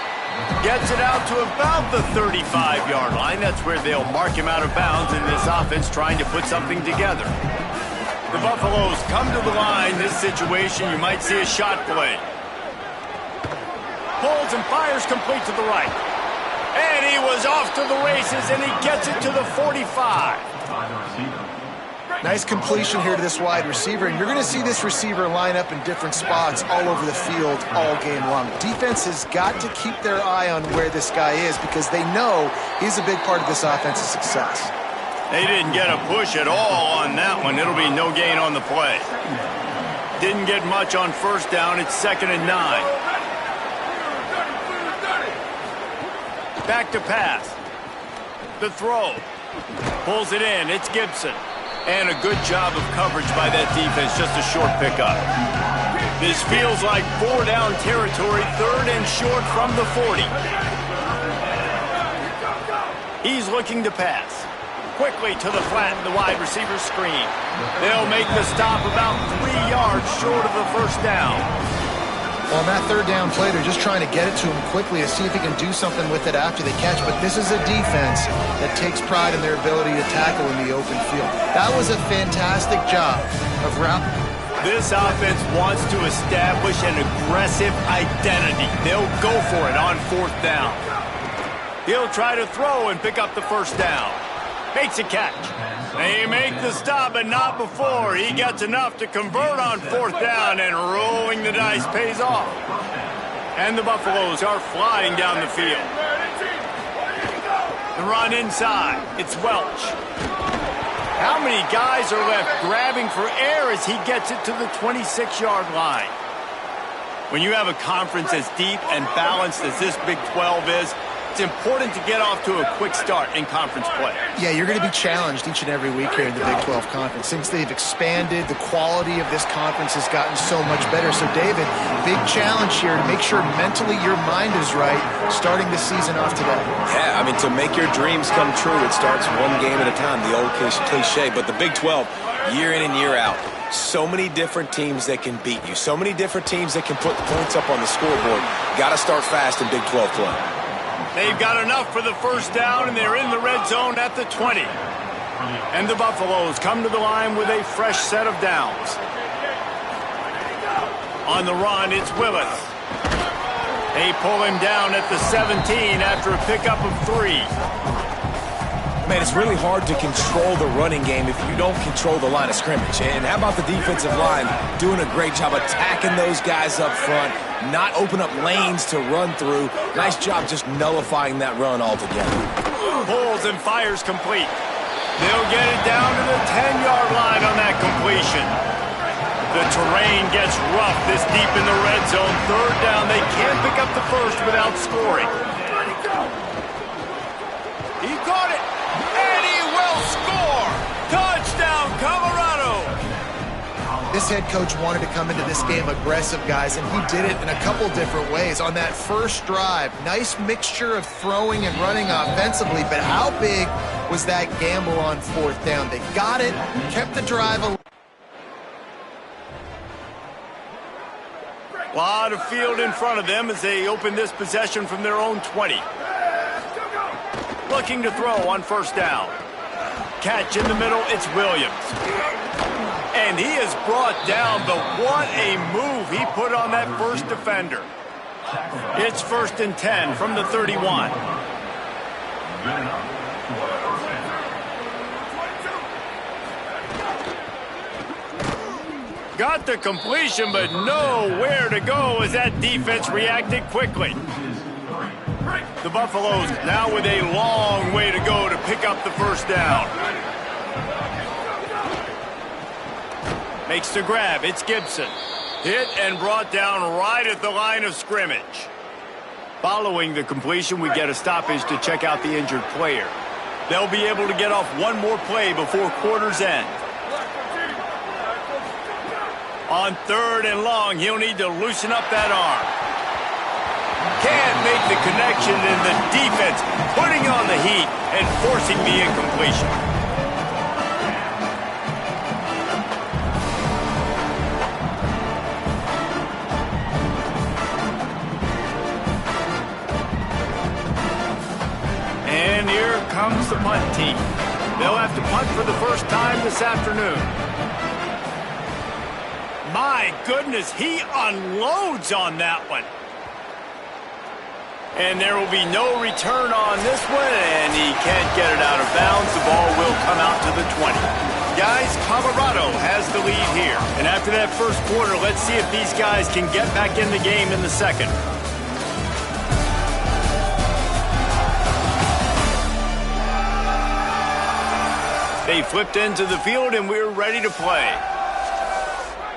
Gets it out to about the 35-yard line. That's where they'll mark him out of bounds in this offense trying to put something together. The Buffaloes come to the line. This situation, you might see a shot play. Pulls and fires complete to the right. And he was off to the races, and he gets it to the 45. Nice completion here to this wide receiver, and you're going to see this receiver line up in different spots all over the field all game long. Defense has got to keep their eye on where this guy is because they know he's a big part of this offense's success. They didn't get a push at all on that one. It'll be no gain on the play. Didn't get much on first down. It's 2nd and 9. Back to pass. The throw. Pulls it in. It's Gibson. And a good job of coverage by that defense. Just a short pickup. This feels like 4-down territory. 3rd and short from the 40. He's looking to pass. Quickly to the flat, the wide receiver screen. They'll make the stop about 3 yards short of the first down. Well, on that 3rd down play, they're just trying to get it to him quickly to see if he can do something with it after they catch. But this is a defense that takes pride in their ability to tackle in the open field. That was a fantastic job of route. This offense wants to establish an aggressive identity. They'll go for it on 4th down. He'll try to throw and pick up the first down. Makes a catch. They make the stop, but not before. He gets enough to convert on 4th down, and rolling the dice pays off. And the Buffaloes are flying down the field. The run inside. It's Welch. How many guys are left grabbing for air as he gets it to the 26-yard line? When you have a conference as deep and balanced as this Big 12 is, it's important to get off to a quick start in conference play. Yeah, you're going to be challenged each and every week here in the Big 12 Conference. Since they've expanded, the quality of this conference has gotten so much better. So, David, big challenge here to make sure mentally your mind is right starting the season off today. Yeah, I mean, to make your dreams come true, it starts one game at a time, the old cliche. But the Big 12, year in and year out, so many different teams that can beat you, so many different teams that can put points up on the scoreboard. Got to start fast in Big 12 play. They've got enough for the first down, and they're in the red zone at the 20. And the Buffaloes come to the line with a fresh set of downs. On the run, it's Willis. They pull him down at the 17 after a pickup of 3. Man, it's really hard to control the running game if you don't control the line of scrimmage. And how about the defensive line doing a great job attacking those guys up front, not open up lanes to run through. Nice job just nullifying that run altogether. Pulls and fires complete. They'll get it down to the 10-yard line on that completion. The terrain gets rough this deep in the red zone. 3rd down, they can't pick up the first without scoring. He caught it, and he will score! Touchdown, Colorado! This head coach wanted to come into this game aggressive, guys, and he did it in a couple different ways. On that first drive, nice mixture of throwing and running offensively, but how big was that gamble on 4th down? They got it, kept the drive alive. A lot of field in front of them as they open this possession from their own 20. Looking to throw on 1st down. Catch in the middle, it's Williams. And he is brought down, but what a move he put on that first defender. It's 1st and 10 from the 31. Got the completion, but nowhere to go as that defense reacted quickly. The Buffaloes now with a long way to go to pick up the first down. Makes the grab. It's Gibson. Hit and brought down right at the line of scrimmage. Following the completion, we get a stoppage to check out the injured player. They'll be able to get off one more play before quarter's end. On 3rd and long, he'll need to loosen up that arm. Can't make the connection, and the defense putting on the heat and forcing the incompletion. comes the punt team. They'll have to punt for the first time this afternoon. My goodness, he unloads on that one. And there will be no return on this one, and he can't get it out of bounds. The ball will come out to the 20. Guys, Colorado has the lead here. And after that first quarter, let's see if these guys can get back in the game in the second. They flipped into the field, and we're ready to play.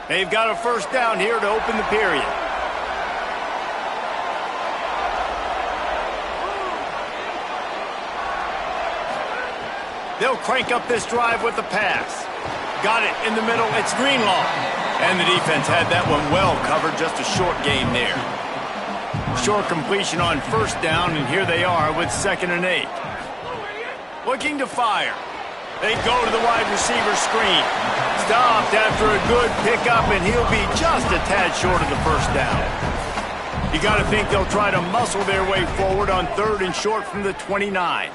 They've got a first down here to open the period. They'll crank up this drive with the pass. Got it in the middle. It's Greenlaw. And the defense had that one well covered. Just a short gain there. Short completion on first down, and here they are with 2nd and 8. Looking to fire. They go to the wide receiver screen. Stopped after a good pickup, and he'll be just a tad short of the first down. You got to think they'll try to muscle their way forward on 3rd and short from the 29.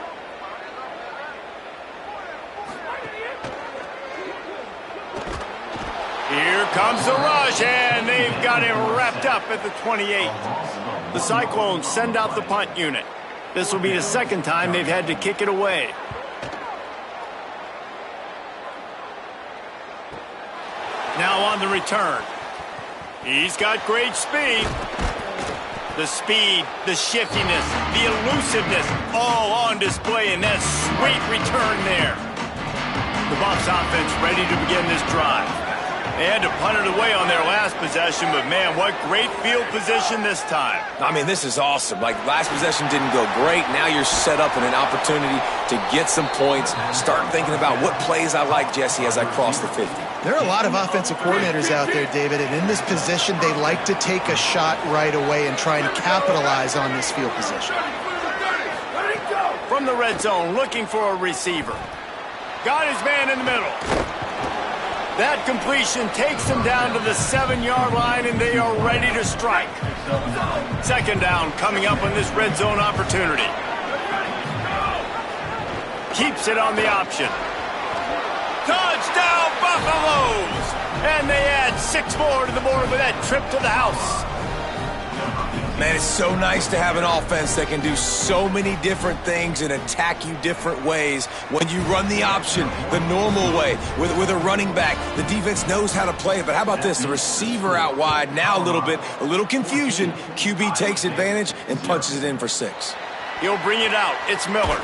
Here comes the rush, and they've got him wrapped up at the 28. The Cyclones send out the punt unit. This will be the second time they've had to kick it away. Now on the return. He's got great speed. The speed, the shiftiness, the elusiveness, all on display in that sweet return there. The Buffs offense ready to begin this drive. They had to punt it away on their last possession, but man, what great field position this time. I mean, this is awesome. Like, last possession didn't go great. Now you're set up in an opportunity to get some points. Start thinking about what plays I like, Jesse, as I cross the 50. There are a lot of offensive coordinators out there, David, and in this position, they like to take a shot right away and try and capitalize on this field position. From the red zone, looking for a receiver. Got his man in the middle. That completion takes them down to the 7-yard line, and they are ready to strike. 2nd down coming up on this red zone opportunity. Keeps it on the option. Touchdown, Buffaloes! And they add 6 more to the board with that trip to the house. Man, it's so nice to have an offense that can do so many different things and attack you different ways. When you run the option the normal way with a running back, the defense knows how to play it. But how about this? The receiver out wide, now a little confusion. QB takes advantage and punches it in for 6. He'll bring it out. It's Miller.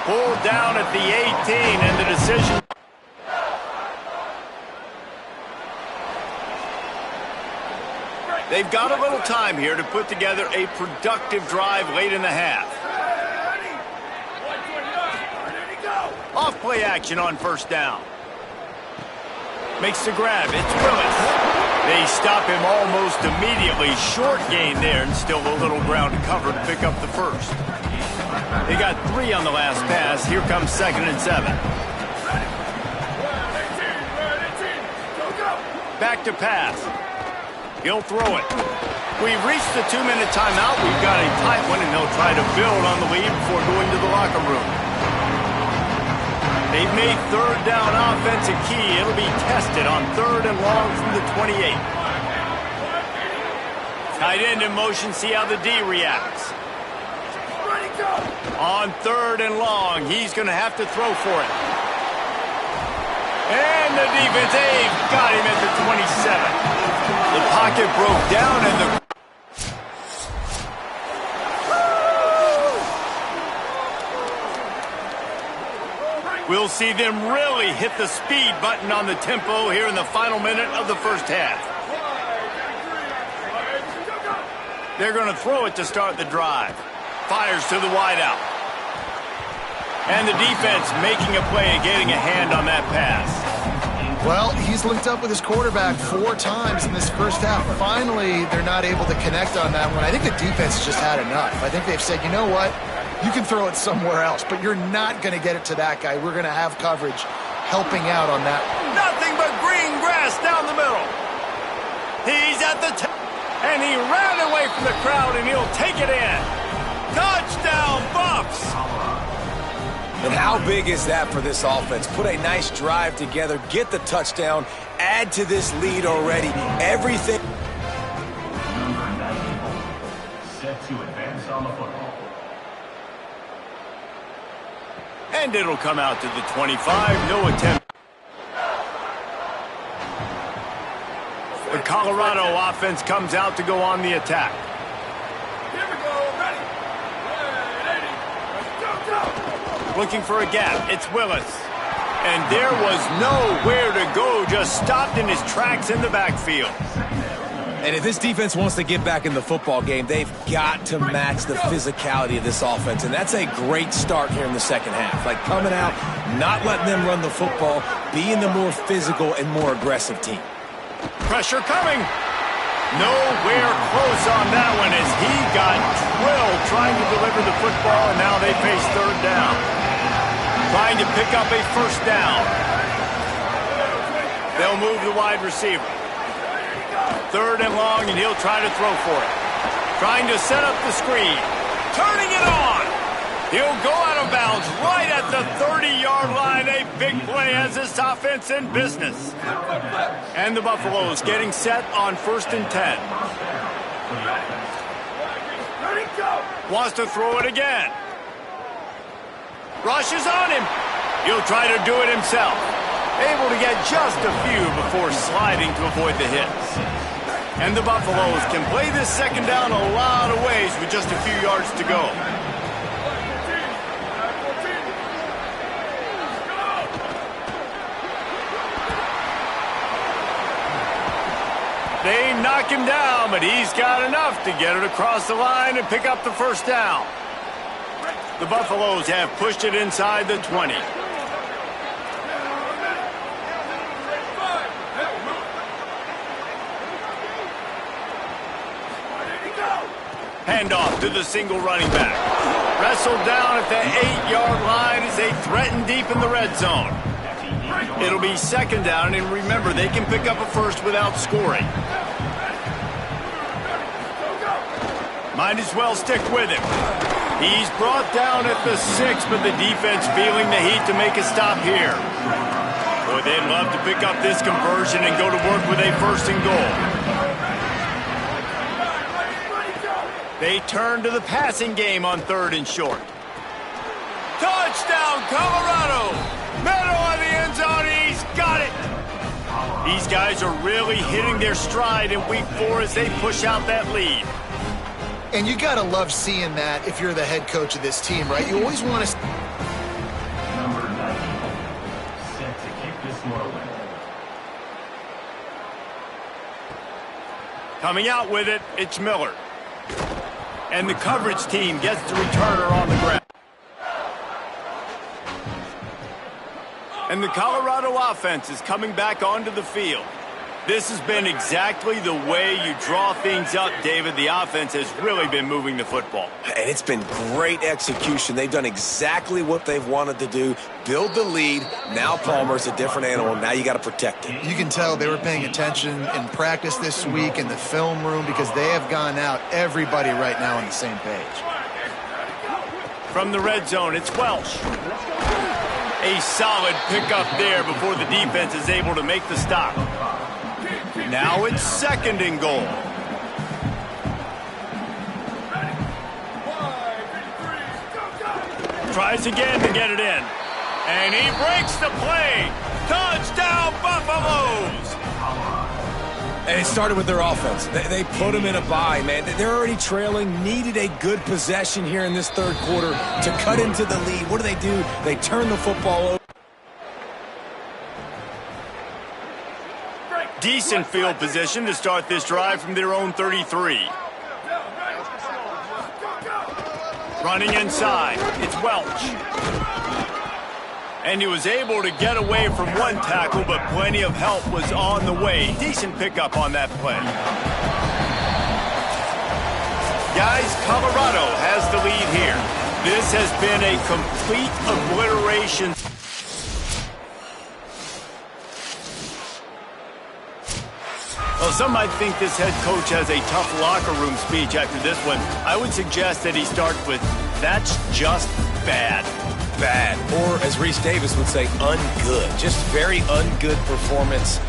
Pulled down at the 18, and the decision. They've got a little time here to put together a productive drive late in the half. Off play action on first down. Makes the grab. It's Willis. They stop him almost immediately. Short gain there, and still a little ground to cover to pick up the first. They got 3 on the last pass. Here comes 2nd and 7. Back to pass. He'll throw it. We've reached the 2-minute timeout. We've got a tight one, and they'll try to build on the lead before going to the locker room. They've made 3rd down offense a key. It'll be tested on 3rd and long from the 28. Tight end in motion. See how the D reacts. On 3rd and long, he's going to have to throw for it. And the defense, they've got him at the 27. The pocket broke down, and the... We'll see them really hit the speed button on the tempo here in the final minute of the first half. They're going to throw it to start the drive. Fires to the wideout. And the defense making a play and getting a hand on that pass. Well, he's linked up with his quarterback 4 times in this first half. Finally, they're not able to connect on that one. I think the defense has just had enough. I think they've said, you know what? You can throw it somewhere else, but you're not going to get it to that guy. We're going to have coverage helping out on that one. Nothing but green grass down the middle. He's at the and he ran away from the crowd, and he'll take it in. Touchdown, Buffs! The how big is that for this offense? Put a nice drive together, get the touchdown, add to this lead already. Everything. Number 94, set to advance on the football. And it'll come out to the 25. No attempt. The Colorado offense comes out to go on the attack. Here we go. Ready. 180. Let's go. Looking for a gap. It's Willis. And there was nowhere to go. Just stopped in his tracks in the backfield. And if this defense wants to get back in the football game, they've got to match the physicality of this offense. And that's a great start here in the second half. Like coming out, not letting them run the football, being the more physical and more aggressive team. Pressure coming. Nowhere close on that one as he got drilled trying to deliver the football, and now they face third down. Trying to pick up a first down. They'll move the wide receiver. Third and long, and he'll try to throw for it. Trying to set up the screen. Turning it on. He'll go out of bounds right at the 30-yard line. A big play as this offense in business. And the Buffaloes getting set on 1st and 10. Ready, go. Wants to throw it again. Rush is on him. He'll try to do it himself. Able to get just a few before sliding to avoid the hits. And the Buffaloes can play this second down a lot of ways with just a few yards to go. They knock him down, but he's got enough to get it across the line and pick up the first down. The Buffaloes have pushed it inside the 20. Handoff to the single running back. Wrestled down at the 8-yard line as they threaten deep in the red zone. It'll be second down, and remember, they can pick up a first without scoring. Might as well stick with him. He's brought down at the 6, but the defense feeling the heat to make a stop here. Boy, they'd love to pick up this conversion and go to work with a first and goal. They turn to the passing game on 3rd and short. Touchdown, Colorado! Middle of the end zone, he's got it! These guys are really hitting their stride in week 4 as they push out that lead. And you got to love seeing that if you're the head coach of this team, right? You always want to... Number 90, set to kick this one away. Coming out with it, it's Miller. And the coverage team gets the returner on the ground. And the Colorado offense is coming back onto the field. This has been exactly the way you draw things up, David. The offense has really been moving the football. And it's been great execution. They've done exactly what they've wanted to do. Build the lead. Now Palmer's a different animal. Now you got to protect it. You can tell they were paying attention in practice this week in the film room because they have gone out, everybody right now on the same page. From the red zone, it's Welsh. A solid pickup there before the defense is able to make the stop. Now it's 2nd and goal. Tries again to get it in. And he breaks the play. Touchdown, Buffaloes! And it started with their offense. They put them in a bye, man. They're already trailing, needed a good possession here in this 3rd quarter to cut into the lead. What do? They turn the football over. Decent field position to start this drive from their own 33. Running inside, it's Welch. And he was able to get away from one tackle, but plenty of help was on the way. Decent pickup on that play. Guys, Colorado has the lead here. This has been a complete obliteration. Well, some might think this head coach has a tough locker room speech after this one. I would suggest that he starts with, "That's just bad. Bad. Or, as Reese Davis would say, ungood. Just very ungood performance.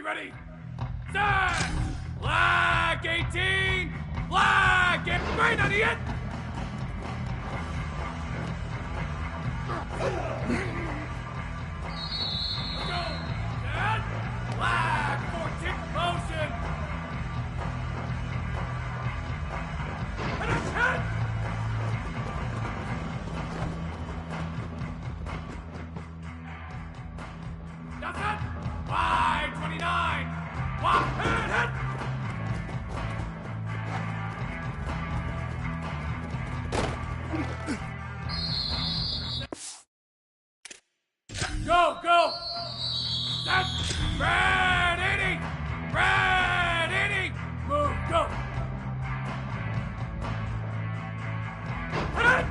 Ready? Set! Black 18! Black and green on the end! Let's go! Set! Black 14 motion! And it's hit! That's it! Wide 29! Walk and hit! Go, go! Set! Red 80! Red 80! Move, go! Hit!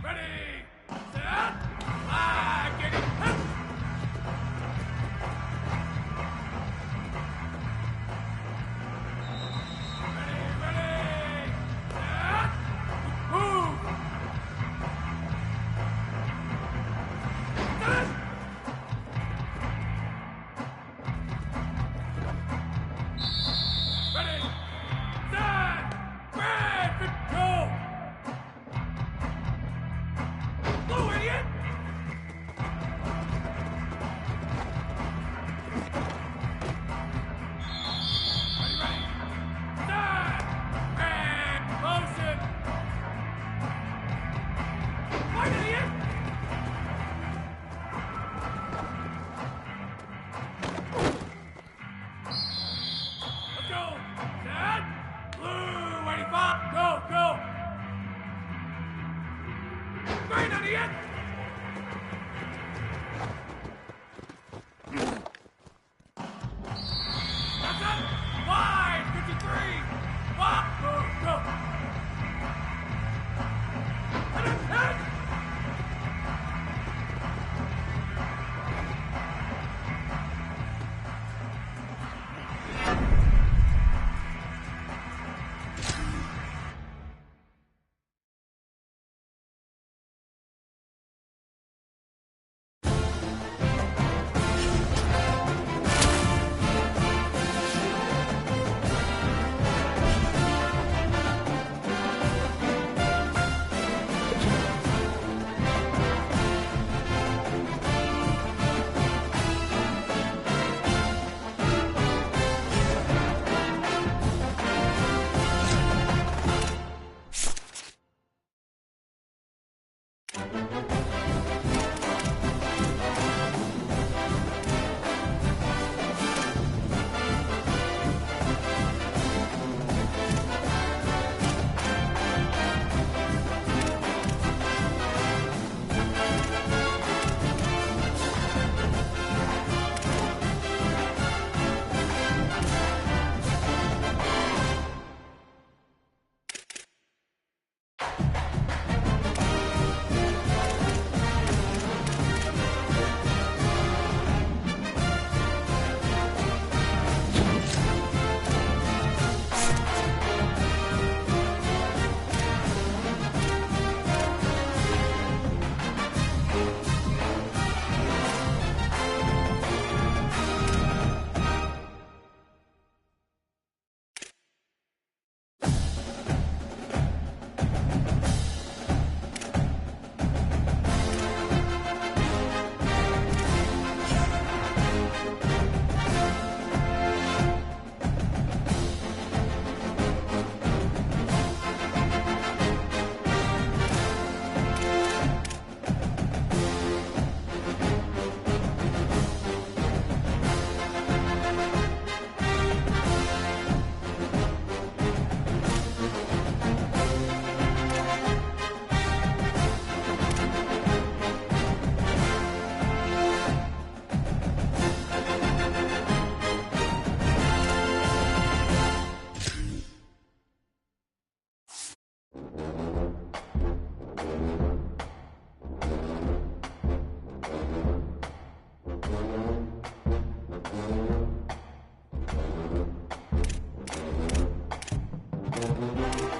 Ready! Set! Flag! Getting hit! Ready! Set! Move! Set! Ready! Set! Red! Go! Blue, idiot! Ready! Set! Red! Motion! White, idiot! Let's go! Set! Blue! 85! Go, go! Green, idiot! That's it! Wide! 53! Walk! Go, go! And it's hit! game.